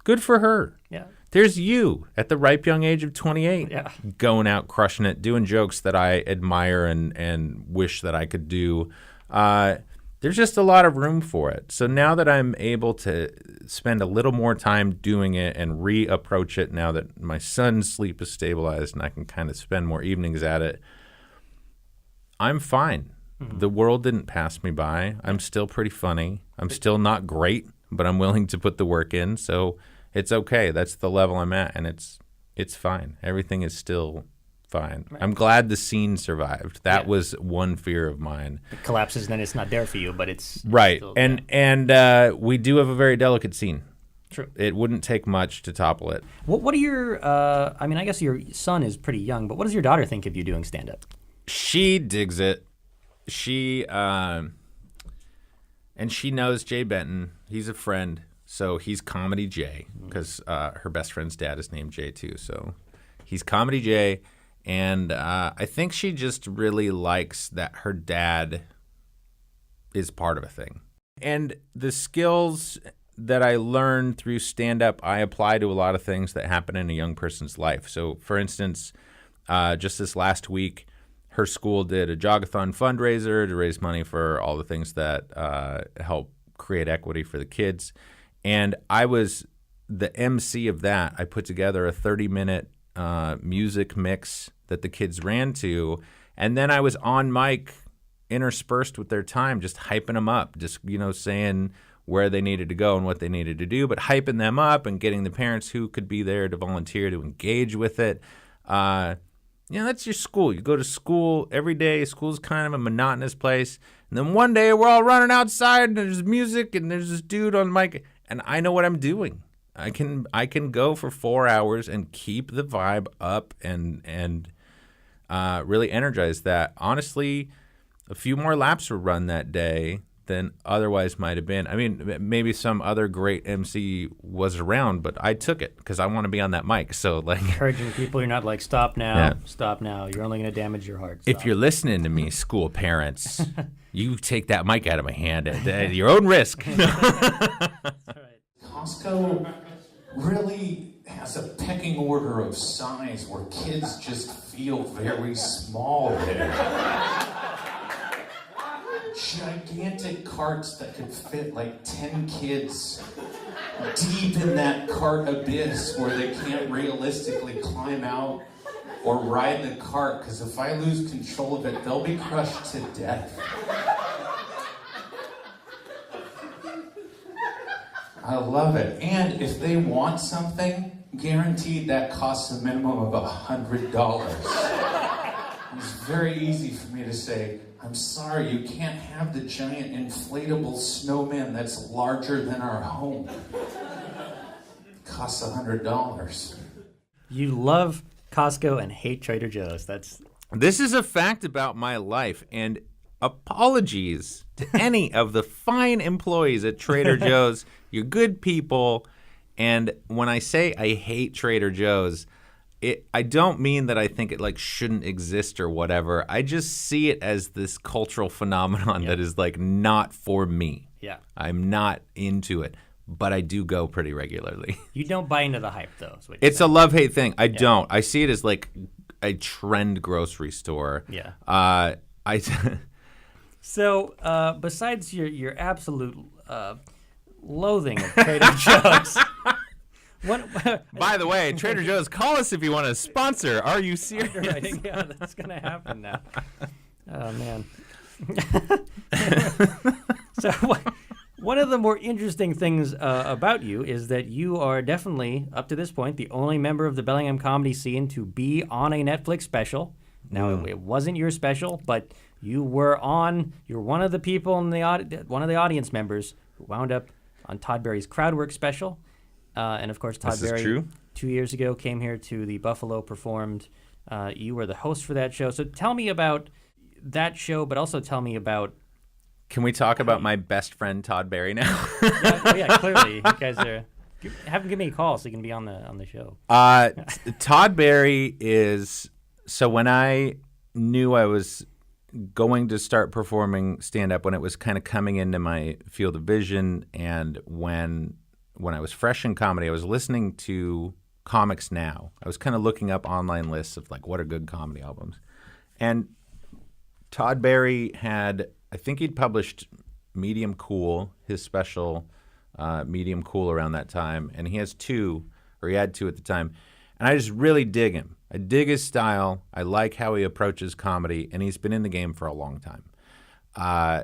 Good for her. Yeah. There's you at the ripe young age of 28, going out, crushing it, doing jokes that I admire and wish that I could do. There's just a lot of room for it. So now that I'm able to spend a little more time doing it and reapproach it, now that my son's sleep is stabilized and I can kind of spend more evenings at it, I'm fine. Mm-hmm. The world didn't pass me by. I'm still pretty funny. I'm still not great, but I'm willing to put the work in. So it's okay. That's the level I'm at, and it's fine. Everything is still fine. Right. I'm glad the scene survived. That was one fear of mine. It collapses, then it's not there for you, but it's right. Still, and we do have a very delicate scene. True. It wouldn't take much to topple it. What are your? I guess your son is pretty young, but what does your daughter think of you doing stand-up? She digs it. She and she knows Jay Benton. He's a friend. So he's Comedy Jay, because her best friend's dad is named Jay too. So he's Comedy Jay, and I think she just really likes that her dad is part of a thing. And the skills that I learned through stand-up, I apply to a lot of things that happen in a young person's life. So for instance, just this last week, her school did a Jogathon fundraiser to raise money for all the things that help create equity for the kids. And I was the MC of that. I put together a 30-minute music mix that the kids ran to, and then I was on mic interspersed with their time, just hyping them up, just saying where they needed to go and what they needed to do, but hyping them up and getting the parents who could be there to volunteer to engage with it. That's your school. You go to school every day. School's kind of a monotonous place. And then one day we're all running outside and there's music and there's this dude on mic, and I know what I'm doing. I can go for 4 hours and keep the vibe up and really energize that. Honestly, a few more laps were run that day than otherwise might have been. I mean, maybe some other great MC was around, but I took it because I want to be on that mic. So, encouraging people, you're not like, stop now, stop now. You're only going to damage your heart. Stop. If you're listening to me, school parents, you take that mic out of my hand at your own risk. Costco really has a pecking order of size where kids just feel very small there. Gigantic carts that could fit like 10 kids deep in that cart abyss where they can't realistically climb out or ride the cart, because if I lose control of it, they'll be crushed to death. I love it. And if they want something, guaranteed that costs a minimum of $100. It's very easy for me to say, I'm sorry, you can't have the giant inflatable snowman that's larger than our home. It costs $100. You love Costco and hate Trader Joe's. This is a fact about my life, and apologies to any of the fine employees at Trader Joe's. You're good people, and when I say I hate Trader Joe's, I don't mean that I think it like shouldn't exist or whatever. I just see it as this cultural phenomenon that is like not for me. Yeah. I'm not into it, but I do go pretty regularly. You don't buy into the hype, though. It's a love-hate thing. I don't. I see it as like a trend grocery store. Yeah. So, besides your absolute loathing of Trader Joe's, by the way, Trader Joe's, call us if you want to sponsor. Are you serious? Yeah, that's going to happen now. Oh, man. So, one of the more interesting things about you is that you are definitely, up to this point, the only member of the Bellingham comedy scene to be on a Netflix special. Now, it wasn't your special, but you were on. You're one of the people in one of the audience members who wound up on Todd Barry's Crowdwork special. And of course, Todd Barry, 2 years ago, came here to the Buffalo, performed. You were the host for that show. So tell me about that show, but also tell me about... Can we talk about my best friend, Todd Barry, now? yeah, clearly. You guys are... Have him give me a call so you can be on the show. Todd Barry is... So when I knew I was going to start performing stand-up, when it was kind of coming into my field of vision, and when I was fresh in comedy, I was listening to Comics Now. I was kind of looking up online lists of like what are good comedy albums. And Todd Barry had, I think he'd published Medium Cool, his special Medium Cool around that time. And he had two at the time. And I just really dig him. I dig his style. I like how he approaches comedy. And he's been in the game for a long time.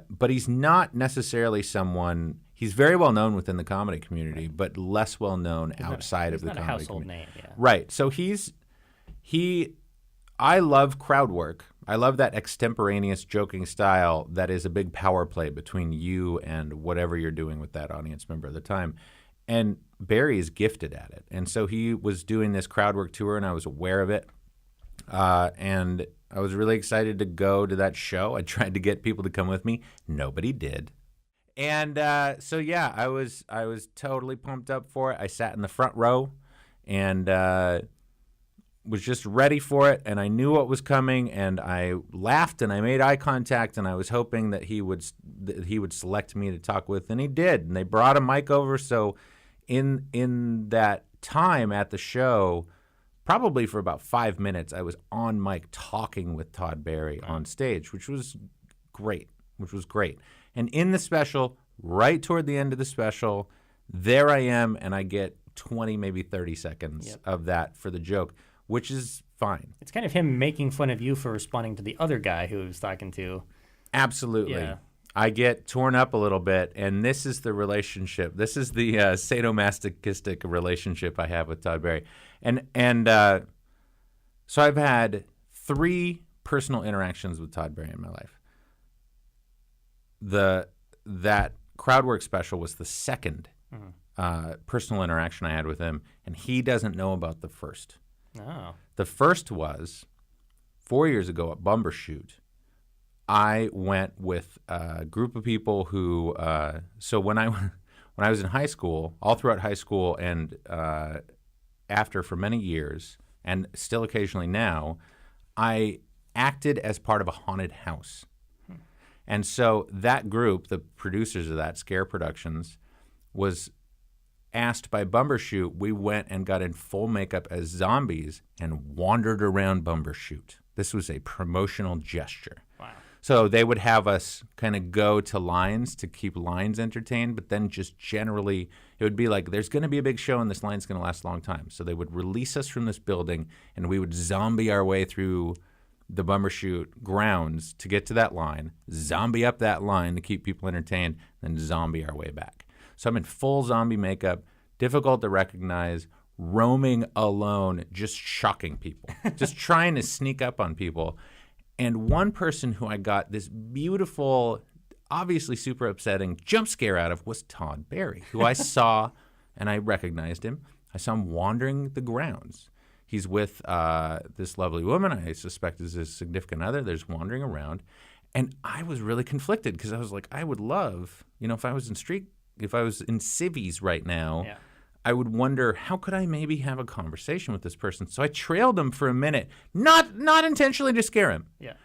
But he's not necessarily someone... He's very well known within the comedy community, but less well known outside of the comedy community. He's not a household name, yeah. Right. So I love crowd work. I love that extemporaneous joking style that is a big power play between you and whatever you're doing with that audience member at the time. And Barry is gifted at it. And so he was doing this crowd work tour, and I was aware of it. And I was really excited to go to that show. I tried to get people to come with me. Nobody did. And so yeah, I was totally pumped up for it. I sat in the front row and was just ready for it, and I knew what was coming, and I laughed and I made eye contact, and I was hoping that he would select me to talk with, and he did. And they brought a mic over, so in that time at the show, probably for about 5 minutes, I was on mic talking with Todd Barry on stage, which was great. And in the special, right toward the end of the special, there I am, and I get 20, maybe 30 seconds of that for the joke, which is fine. It's kind of him making fun of you for responding to the other guy who he was talking to. Absolutely. Yeah. I get torn up a little bit, and this is the relationship. This is the sadomasochistic relationship I have with Todd Barry. And so I've had 3 personal interactions with Todd Barry in my life. That Crowdwork special was the second personal interaction I had with him, and he doesn't know about the first. Oh. The first was 4 years ago at Bumbershoot. I went with a group of people who so when I was in high school, all throughout high school and after for many years, and still occasionally now, I acted as part of a haunted house. And so that group, the producers of that, Scare Productions, was asked by Bumbershoot, we went and got in full makeup as zombies and wandered around Bumbershoot. This was a promotional gesture. Wow. So they would have us kind of go to lines to keep lines entertained, but then just generally it would be like, there's going to be a big show and this line's going to last a long time. So they would release us from this building and we would zombie our way through the Bumbershoot grounds to get to that line, zombie up that line to keep people entertained, then zombie our way back. So I'm in full zombie makeup, difficult to recognize, roaming alone, just shocking people, just trying to sneak up on people. And one person who I got this beautiful, obviously super upsetting jump scare out of was Todd Barry, who I saw and I recognized him. I saw him wandering the grounds. He's with this lovely woman I suspect is his significant other. There's wandering around. And I was really conflicted because I was like, I would love, if I was in civvies right now, Yeah. I would wonder, how could I maybe have a conversation with this person? So I trailed him for a minute, not intentionally to scare him. Yeah.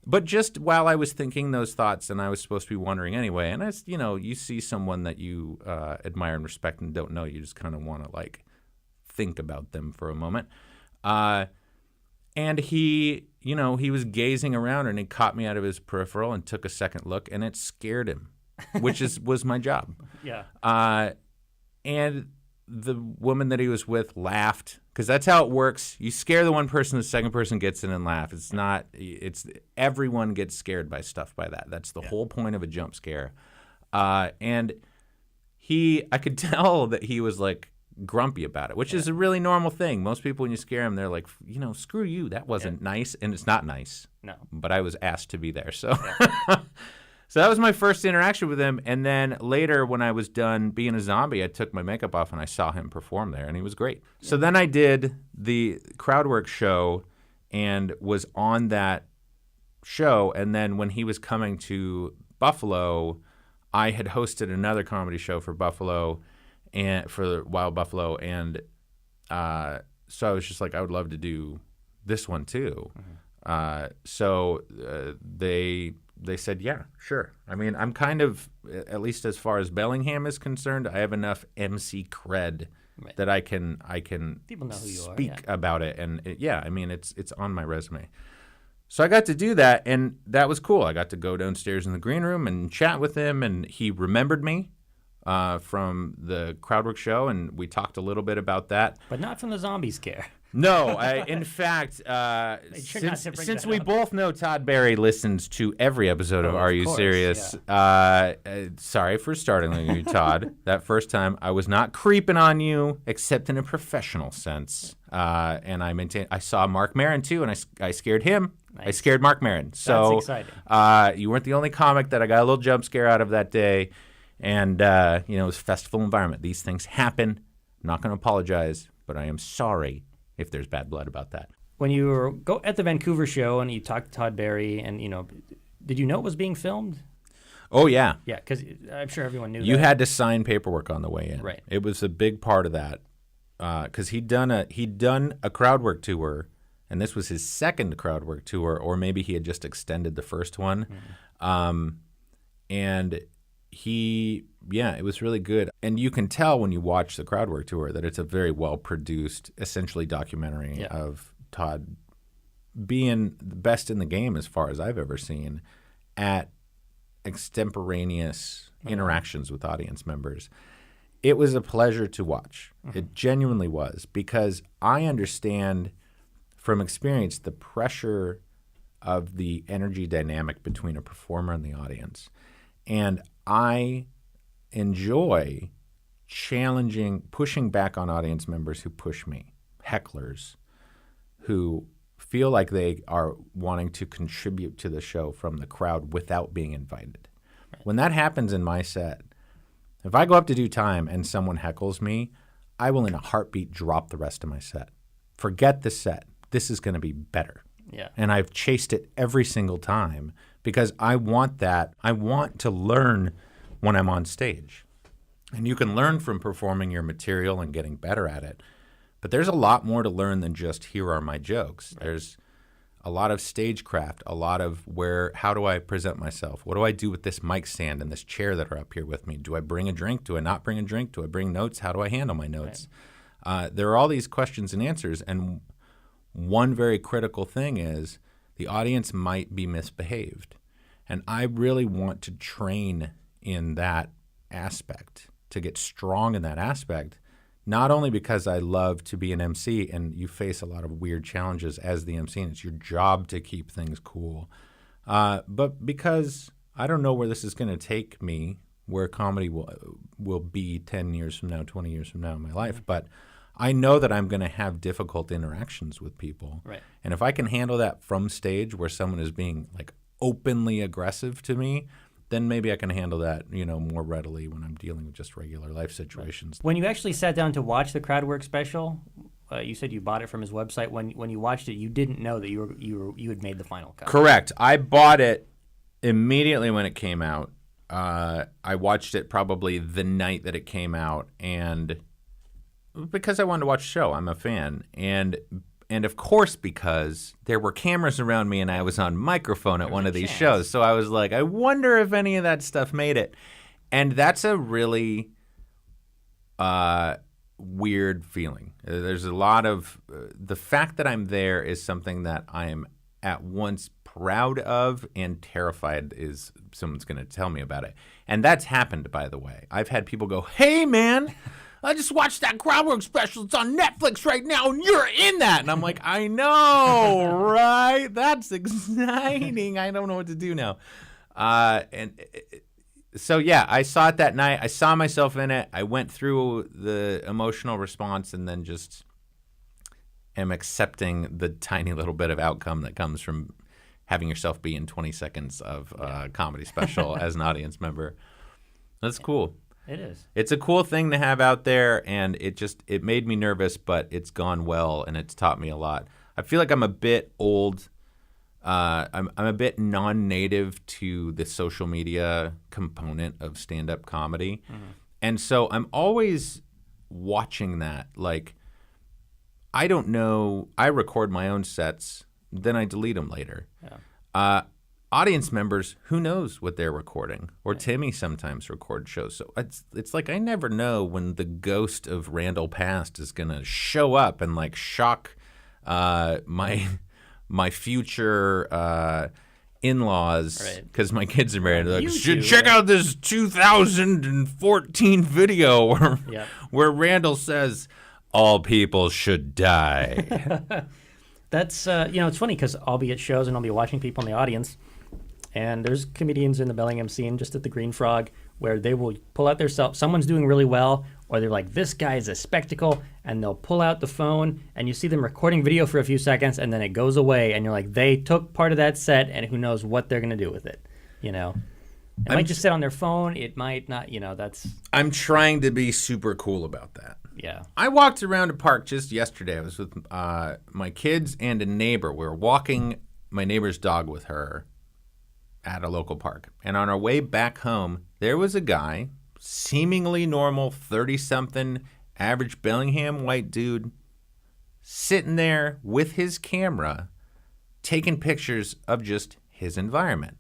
But just while I was thinking those thoughts, and I was supposed to be wondering anyway, and as you see someone that you admire and respect and don't know, you just kind of want to think about them for a moment. And he was gazing around, and he caught me out of his peripheral and took a second look, and it scared him, which was my job. Yeah. And the woman that he was with laughed, because that's how it works. You scare the one person, the second person gets in and laugh. It's everyone gets scared by stuff by that. That's the whole point of a jump scare. And I could tell that he was grumpy about it, which is a really normal thing. Most people, when you scare them, they're like, screw you. That wasn't nice. And it's not nice. No. But I was asked to be there. So So that was my first interaction with him. And then later, when I was done being a zombie, I took my makeup off and I saw him perform there, and he was great. Yeah. So then I did the crowdwork show and was on that show. And then when he was coming to Buffalo, I had hosted another comedy show for Buffalo and for Wild Buffalo. And so I was just like, I would love to do this one too. Mm-hmm. So they said, yeah, sure. I mean, I'm kind of, at least as far as Bellingham is concerned, I have enough MC cred that I can people know who you speak about it. And it's on my resume. So I got to do that, and that was cool. I got to go downstairs in the green room and chat with him, and he remembered me from the crowdwork show, and we talked a little bit about that. But not from the zombie scare. No, in fact, since we both know Todd Barry listens to every episode of Are You Serious? Yeah. Sorry for startling you, Todd. That first time, I was not creeping on you, except in a professional sense. And I saw Marc Maron too, and I scared him. Nice. I scared Marc Maron. So that's exciting. You weren't the only comic that I got a little jump scare out of that day. And it was a festival environment. These things happen. I'm not going to apologize, but I am sorry if there's bad blood about that. When you were at the Vancouver show and you talked to Todd Barry, and did you know it was being filmed? Oh yeah, yeah, because I'm sure everyone knew. You had to sign paperwork on the way in. Right. It was a big part of that because he'd done a crowdwork tour, and this was his second crowdwork tour, or maybe he had just extended the first one, and it was really good. And you can tell when you watch the crowdwork tour that it's a very well-produced, essentially documentary of Todd being the best in the game as far as I've ever seen at extemporaneous interactions with audience members. It was a pleasure to watch. It genuinely was, because I understand from experience the pressure of the energy dynamic between a performer and the audience. And I enjoy pushing back on audience members who push me, hecklers who feel like they are wanting to contribute to the show from the crowd without being invited. Right. When that happens in my set, if I go up to do time and someone heckles me, I will in a heartbeat drop the rest of my set. Forget the set. This is going to be better. Yeah. And I've chased it every single time because I want that. I want to learn when I'm on stage. And you can learn from performing your material and getting better at it. But there's a lot more to learn than just, here are my jokes. Right. a lot of stagecraft, a lot of how do I present myself? What do I do with this mic stand and this chair that are up here with me? Do I bring a drink? Do I not bring a drink? Do I bring notes? How do I handle my notes? Right. There are all these questions and answers, and one very critical thing is the audience might be misbehaved. And I really want to train in that aspect, to get strong in that aspect, not only because I love to be an MC and you face a lot of weird challenges as the MC and it's your job to keep things cool, but because I don't know where this is going to take me, where comedy will be 10 years from now, 20 years from now in my life. But I know that I'm going to have difficult interactions with people. Right. And if I can handle that from stage where someone is being like openly aggressive to me, then maybe I can handle that, more readily when I'm dealing with just regular life situations. When you actually sat down to watch the Crowdwork special, you said you bought it from his website. When you watched it, you didn't know that you had made the final cut. Correct. I bought it immediately when it came out. I watched it probably the night that it came out, and because I wanted to watch the show, I'm a fan, and of course, because there were cameras around me and I was on microphone at one of these shows. So I was like, I wonder if any of that stuff made it. And that's a really weird feeling. There's a lot of the fact that I'm there is something that I am at once proud of and terrified is someone's going to tell me about it. And that's happened, by the way. I've had people go, hey, man, I just watched that Crowdwork special. It's on Netflix right now, and you're in that. And I'm like, I know, right? That's exciting. I don't know what to do now. So, I saw it that night. I saw myself in it. I went through the emotional response and then just am accepting the tiny little bit of outcome that comes from having yourself be in 20 seconds of a comedy special as an audience member. That's cool. It is. It's a cool thing to have out there, and it made me nervous, but it's gone well, and it's taught me a lot. I feel like I'm a bit old. I'm a bit non-native to the social media component of stand-up comedy, and so I'm always watching that. Like, I don't know. I record my own sets, then I delete them later. Yeah. Audience members, who knows what they're recording? Or Timmy sometimes records shows. So it's like I never know when the ghost of Randall Past is going to show up and like shock my future in-laws because my kids are married. They're like, should check out this 2014 video where Randall says all people should die. That's it's funny because I'll be at shows and I'll be watching people in the audience. And there's comedians in the Bellingham scene, just at the Green Frog, where they will pull out their cell. Someone's doing really well, or they're like, this guy is a spectacle, and they'll pull out the phone, and you see them recording video for a few seconds, and then it goes away, and you're like, they took part of that set, and who knows what they're going to do with it, It might just sit on their phone. It might not, that's... I'm trying to be super cool about that. Yeah. I walked around a park just yesterday. I was with my kids and a neighbor. We were walking my neighbor's dog with her at a local park. And on our way back home, there was a guy, seemingly normal, 30-something, average Bellingham white dude, sitting there with his camera, taking pictures of just his environment.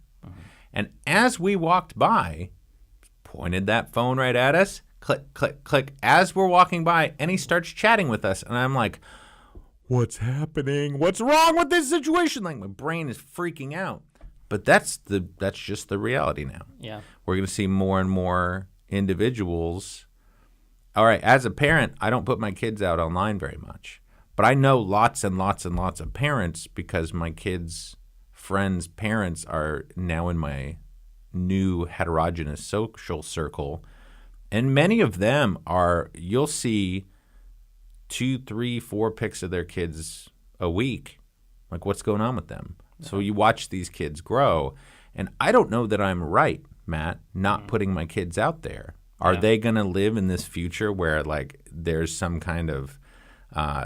And as we walked by, pointed that phone right at us, click, click, click, as we're walking by, and he starts chatting with us. And I'm like, what's happening? What's wrong with this situation? Like, my brain is freaking out. But that's just the reality now. Yeah. We're going to see more and more individuals. All right, as a parent, I don't put my kids out online very much. But I know lots and lots and lots of parents because my kids' friends' parents are now in my new heterogeneous social circle. And many of them you'll see 2, 3, 4 pics of their kids a week. Like, what's going on with them? So you watch these kids grow, and I don't know that I'm right, Matt, not putting my kids out there. Are they going to live in this future where, like, there's some kind of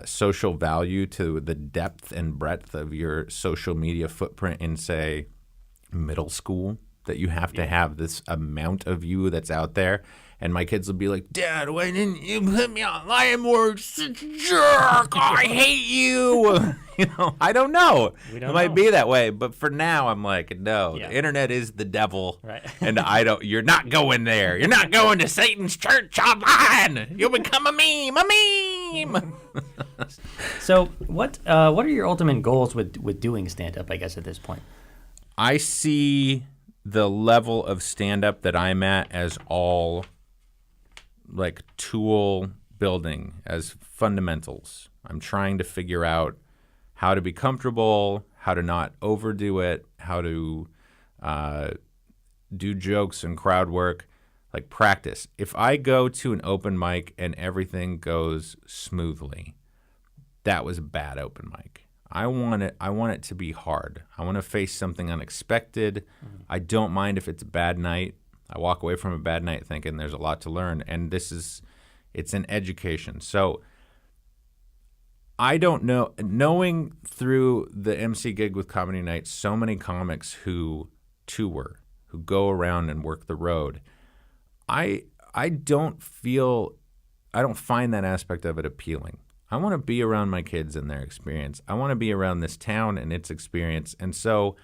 social value to the depth and breadth of your social media footprint in, say, middle school, that you have to have this amount of you that's out there? And my kids will be like, Dad, why didn't you put me online more? Such a jerk. I hate you. I don't know. We It don't might know. be that way, but for now, I'm like, no. Yeah. The internet is the devil, Right. and You're not going there. You're not going to Satan's church online. You'll become a meme. So what are your ultimate goals with doing stand-up, I guess, at this point? I see the level of stand-up that I'm at as all like tool building, as fundamentals. I'm trying to figure out how to be comfortable, how to not overdo it, how to do jokes and crowd work, like practice. If I go to an open mic and everything goes smoothly, that was a bad open mic. I want it to be hard. I want to face something unexpected. I don't mind if it's a bad night. I walk away from a bad night thinking there's a lot to learn, and it's an education. So I don't know, knowing through the MC gig with Comedy Night, so many comics who tour, who go around and work the road, I don't find that aspect of it appealing. I want to be around my kids and their experience. I want to be around this town and its experience. And so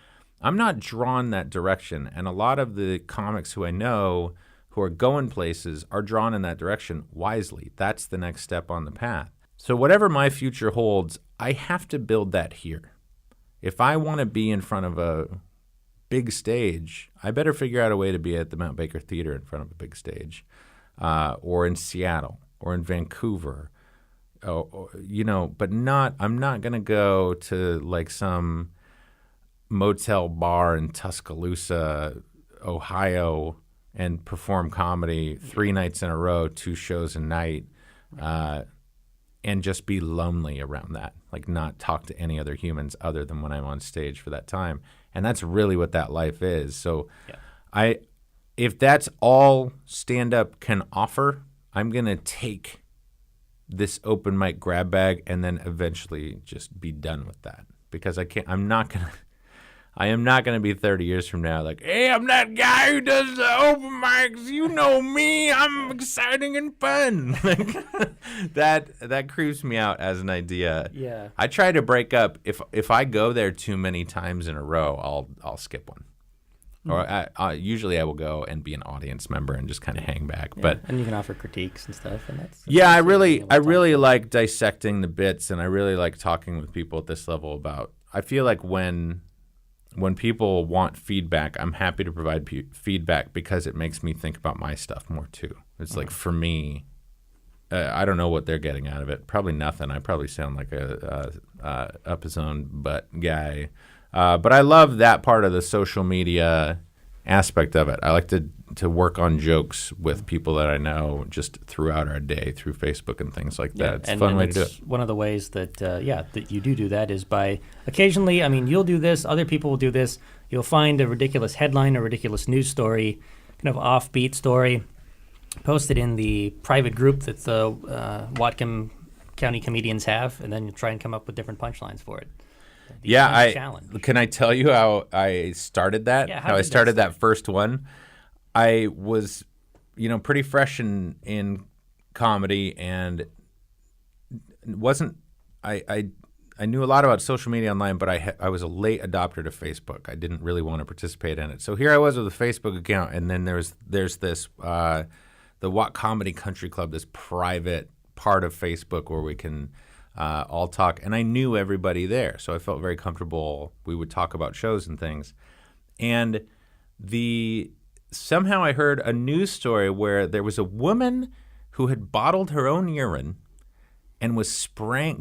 I'm not drawn that direction. And a lot of the comics who I know who are going places are drawn in that direction wisely. That's the next step on the path. So whatever my future holds, I have to build that here. If I want to be in front of a big stage, I better figure out a way to be at the Mount Baker Theater in front of a big stage, or in Seattle, or in Vancouver. But I'm not going to go to like some motel bar in Tuscaloosa, Ohio, and perform comedy 3 nights in a row, 2 shows a night, and just be lonely around that, like not talk to any other humans other than when I'm on stage for that time. And that's really what that life is. So if that's all stand-up can offer, I'm going to take this open mic grab bag and then eventually just be done with that, because I am not going to be 30 years from now like, hey, I'm that guy who does the open mics. You know me. I'm exciting and fun. Like, that creeps me out as an idea. Yeah. I try to break up. If I go there too many times in a row, I'll skip one. Or usually I will go and be an audience member and just kind of hang back. Yeah. But and you can offer critiques and stuff, and that's I really like dissecting the bits, and I really like talking with people at this level about. I feel like when people want feedback, I'm happy to provide feedback because it makes me think about my stuff more too. It's like, for me, I don't know what they're getting out of it. Probably nothing. I probably sound like a up his own butt guy. But I love that part of the social media aspect of it. I like to work on jokes with people that I know just throughout our day through Facebook and things like that. It's a fun way to do it. One of the ways that that you do that is by occasionally, you'll do this, other people will do this. You'll find a ridiculous headline, a ridiculous news story, kind of offbeat story, post it in the private group that the Whatcom County comedians have, and then you try and come up with different punchlines for it. Challenge. Can I tell you how I started that? Yeah, how I started that first one? I was, pretty fresh in comedy, and wasn't I knew a lot about social media online, but I was a late adopter to Facebook. I didn't really want to participate in it. So here I was with a Facebook account, and then there's this the What Comedy Country Club, this private part of Facebook where we can all talk, and I knew everybody there, so I felt very comfortable. We would talk about shows and things, and somehow I heard a news story where there was a woman who had bottled her own urine and was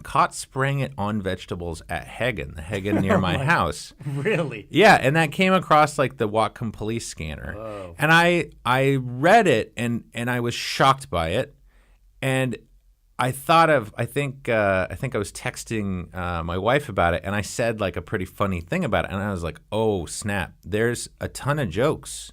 caught spraying it on vegetables at Hagen, the Hagen near my house. Really? Yeah, and that came across like the Whatcom police scanner, and I read it and I was shocked by it, and I think I was texting my wife about it, and I said like a pretty funny thing about it, and I was like, oh snap, there's a ton of jokes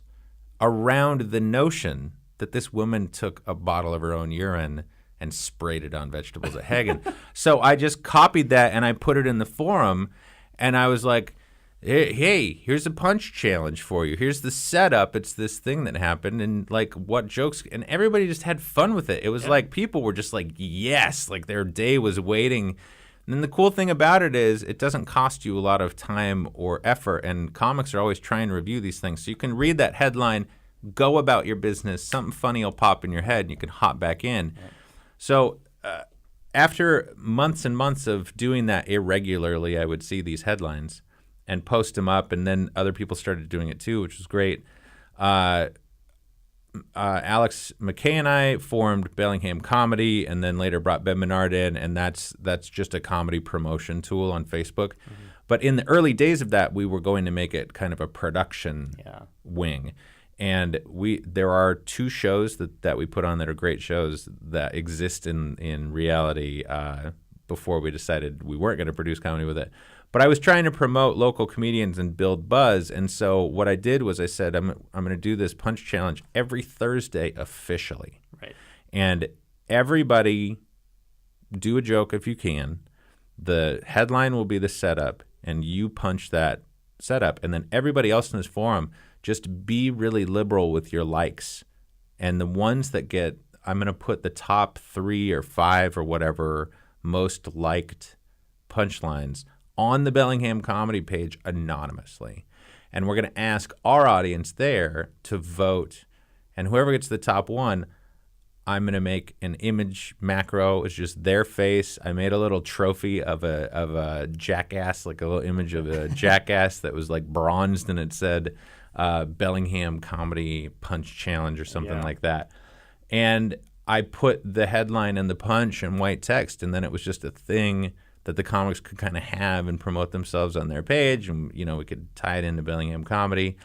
around the notion that this woman took a bottle of her own urine and sprayed it on vegetables at Hagen. So I just copied that and I put it in the forum, and I was like, hey, here's a punch challenge for you. Here's the setup. It's this thing that happened, and like what jokes, and everybody just had fun with it. It was like people were just like, yes, like their day was waiting And then the cool thing about it is it doesn't cost you a lot of time or effort, and comics are always trying to review these things. So you can read that headline, go about your business, something funny will pop in your head, and you can hop back in. Yeah. So after months and months of doing that irregularly, I would see these headlines and post them up, and then other people started doing it too, which was great. Alex McKay and I formed Bellingham Comedy, and then later brought Ben Menard in, and that's just a comedy promotion tool on Facebook. Mm-hmm. But in the early days of that, we were going to make it kind of a production wing. And there are 2 shows that we put on that are great shows that exist in reality before we decided we weren't going to produce comedy with it. But I was trying to promote local comedians and build buzz, and so what I did was I said, I'm going to do this punch challenge every Thursday officially. Right. And everybody do a joke if you can. The headline will be the setup, and you punch that setup. And then everybody else in this forum, just be really liberal with your likes. And the ones that get, I'm going to put the top 3 or 5 or whatever most liked punchlines on the Bellingham Comedy page anonymously. And we're going to ask our audience there to vote. And whoever gets the top one, I'm going to make an image macro. It's just their face. I made a little trophy of a jackass, like a little image of a jackass that was like bronzed, and it said Bellingham Comedy Punch Challenge or something like that. And I put the headline and the punch in white text, and then it was just a thing that the comics could kind of have and promote themselves on their page, and we could tie it into Bellingham Comedy,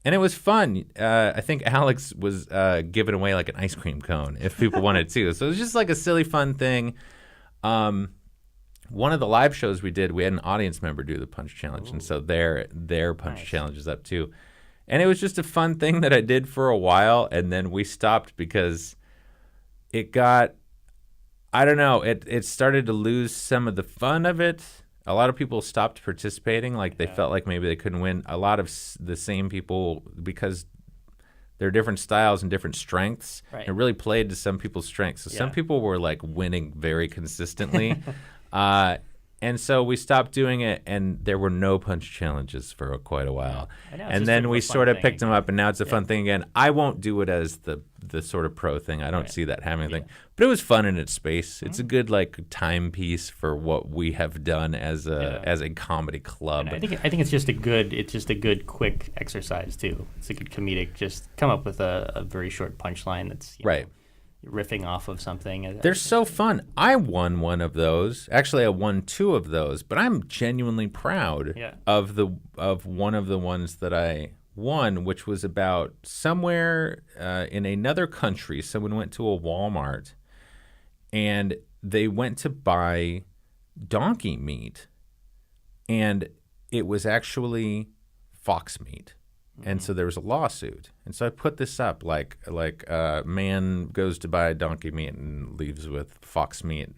and it was fun. I think Alex was giving away like an ice cream cone if people wanted to, so it was just like a silly fun thing. One of the live shows we did, we had an audience member do the punch challenge, and so their punch challenge is up too, and it was just a fun thing that I did for a while, and then we stopped because it got, I don't know, it started to lose some of the fun of it. A lot of people stopped participating, like they felt like maybe they couldn't win. A lot of the same people, because there are different styles and different strengths, it really played to some people's strengths. So some people were like winning very consistently. And so we stopped doing it, and there were no punch challenges for quite a while. And then we sort of picked them up, and now it's a fun thing again. I won't do it as the sort of pro thing. I don't see that having anything. But it was fun in its space. It's a good like timepiece for what we have done as a comedy club. And I think it's just a good quick exercise too. It's a good comedic. Just come up with a very short punchline that's you know, riffing off of something. They're so fun. I won one of those. Actually, I won 2 of those, but I'm genuinely proud of one of the ones that I won, which was about somewhere in another country. Someone went to a Walmart, and they went to buy donkey meat, and it was actually fox meat. And so there was a lawsuit. And so I put this up like man goes to buy donkey meat and leaves with fox meat.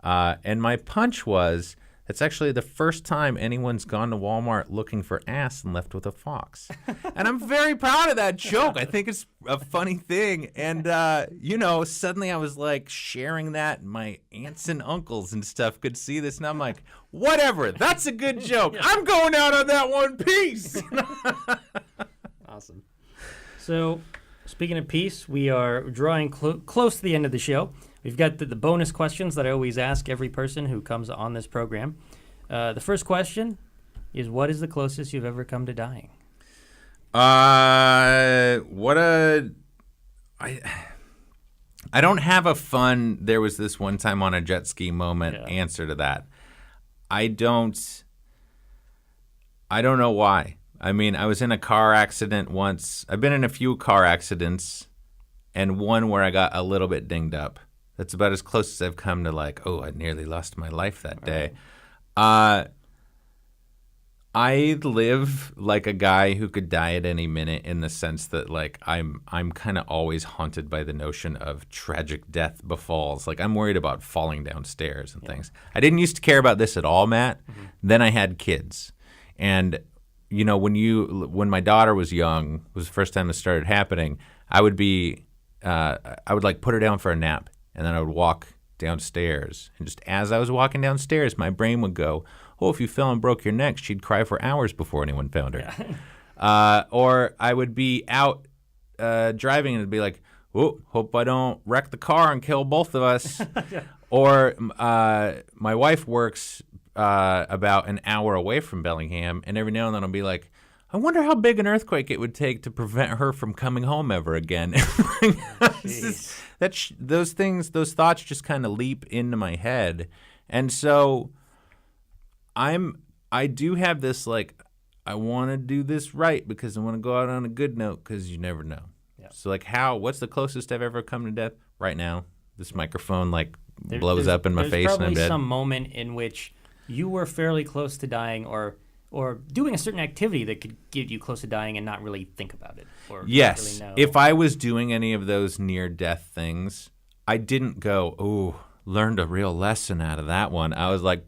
And my punch was, it's actually the first time anyone's gone to Walmart looking for ass and left with a fox. And I'm very proud of that joke. I think it's a funny thing. And, suddenly I was like sharing that, and my aunts and uncles and stuff could see this. And I'm like, whatever, that's a good joke. I'm going out on that one piece. Awesome. So, speaking of peace, we are drawing close to the end of the show. We've got the bonus questions that I always ask every person who comes on this program. The first question is, what is the closest you've ever come to dying? I don't have a fun, there was this one time on a jet ski moment answer to that. I don't know why. I mean, I was in a car accident once. I've been in a few car accidents, and one where I got a little bit dinged up. That's about as close as I've come to like, I nearly lost my life that day. I live like a guy who could die at any minute, in the sense that like I'm kind of always haunted by the notion of tragic death befalls. Like I'm worried about falling downstairs and things. I didn't used to care about this at all, Matt. Mm-hmm. Then I had kids, and when my daughter was young, was the first time this started happening. I would like put her down for a nap. And then I would walk downstairs. And just as I was walking downstairs, my brain would go, oh, if you fell and broke your neck, she'd cry for hours before anyone found her. Yeah. Or I would be out driving and it'd be like, oh, hope I don't wreck the car and kill both of us. Yeah. Or my wife works about an hour away from Bellingham, and every now and then I'll be like, I wonder how big an earthquake it would take to prevent her from coming home ever again. Those thoughts just kind of leap into my head. And so I do have this, like, I want to do this right because I want to go out on a good note because you never know. Yeah. So, like, what's the closest I've ever come to death? Right now, this microphone, like, blows up in my face and I'm dead. There's probably some moment in which you were fairly close to dying or doing a certain activity that could get you close to dying and not really think about it. Or yes. Really know. If I was doing any of those near-death things, I didn't go, ooh, learned a real lesson out of that one. I was like,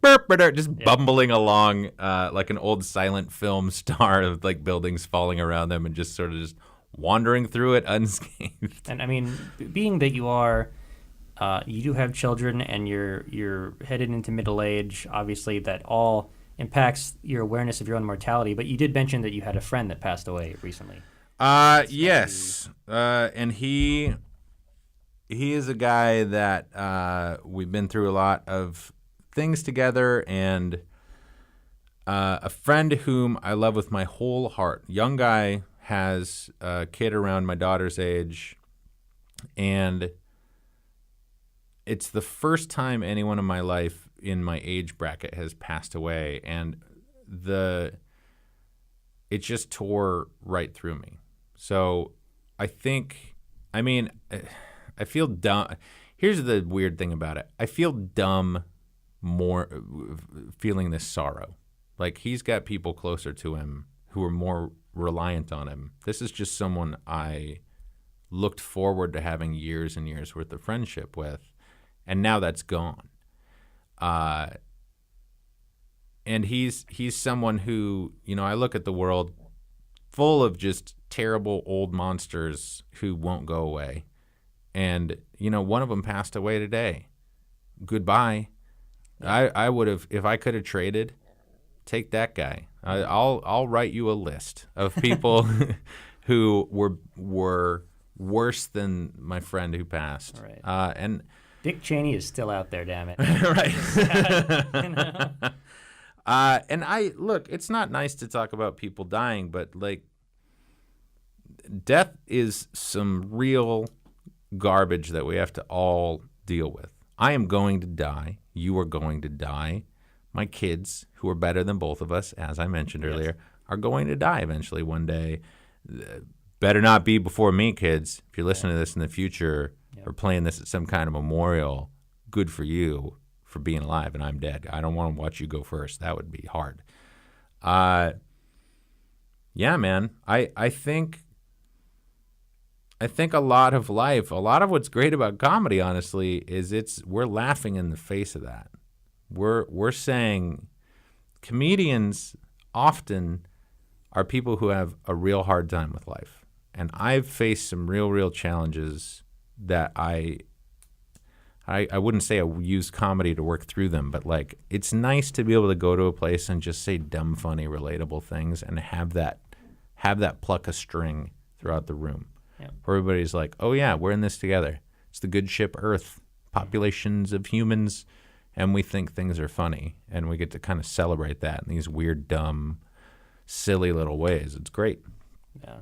just bumbling along like an old silent film star of like buildings falling around them and just sort of just wandering through it unscathed. And I mean, being that you are, you do have children and you're headed into middle age, obviously that all impacts your awareness of your own mortality. But you did mention that you had a friend that passed away recently. Yes. And he is a guy that we've been through a lot of things together, and a friend whom I love with my whole heart. Young guy, has a kid around my daughter's age, and it's the first time anyone in my life in my age bracket has passed away, and it just tore right through me. So I feel dumb. Here's the weird thing about it. I feel dumb more feeling this sorrow. Like, he's got people closer to him who are more reliant on him. This is just someone I looked forward to having years and years worth of friendship with, and now that's gone. And he's someone who, I look at the world full of just terrible old monsters who won't go away. And, one of them passed away today. Goodbye. I would have, if I could have traded, take that guy. I'll write you a list of people who were worse than my friend who passed. Right. And Dick Cheney is still out there, damn it. Right. And look, it's not nice to talk about people dying, but like, death is some real garbage that we have to all deal with. I am going to die. You are going to die. My kids, who are better than both of us, as I mentioned earlier, are going to die eventually one day. Better not be before me, kids. If you're listening to this in the future or playing this at some kind of memorial, good for you for being alive and I'm dead. I don't want to watch you go first. That would be hard. Yeah, man. I think a lot of life, a lot of what's great about comedy, honestly, is we're laughing in the face of that. We're saying comedians often are people who have a real hard time with life. And I've faced some real challenges that I wouldn't say I use comedy to work through them, but like, it's nice to be able to go to a place and just say dumb, funny, relatable things and have that pluck a string throughout the room. Yep. Where everybody's like, oh yeah, we're in this together. It's the good ship Earth, populations of humans, and we think things are funny, and we get to kind of celebrate that in these weird, dumb, silly little ways. It's great. Yeah,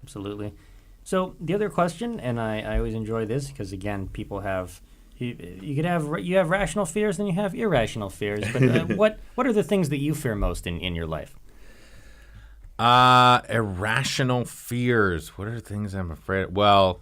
absolutely. So the other question, and I always enjoy this because, again, people have you have rational fears and you have irrational fears. But what are the things that you fear most in your life? Irrational fears. What are things I'm afraid of? Well,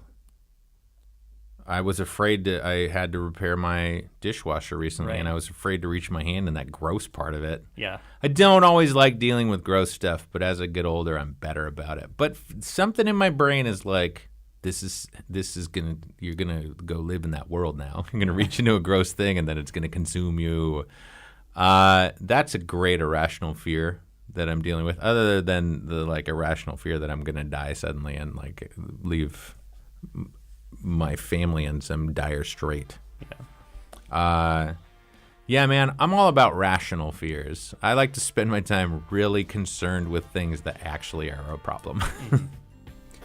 I was afraid I had to repair my dishwasher recently, right. And I was afraid to reach my hand in that gross part of it. Yeah. I don't always like dealing with gross stuff, but as I get older, I'm better about it. But something in my brain is like, you're gonna go live in that world now. You're gonna reach into a gross thing, and then it's gonna consume you. That's a great irrational fear that I'm dealing with, other than the like irrational fear that I'm gonna die suddenly and like leave my family in some dire strait. Yeah. Yeah, man, I'm all about rational fears. I like to spend my time really concerned with things that actually are a problem.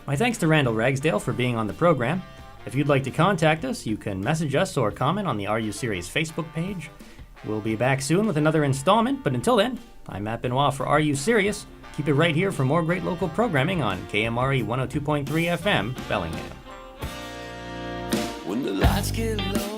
My thanks to Randall Ragsdale for being on the program. If you'd like to contact us, you can message us or comment on the Are You Serious Facebook page. We'll be back soon with another installment, but until then, I'm Matt Benoit for Are You Serious? Keep it right here for more great local programming on KMRE 102.3 FM, Bellingham. When the lights get low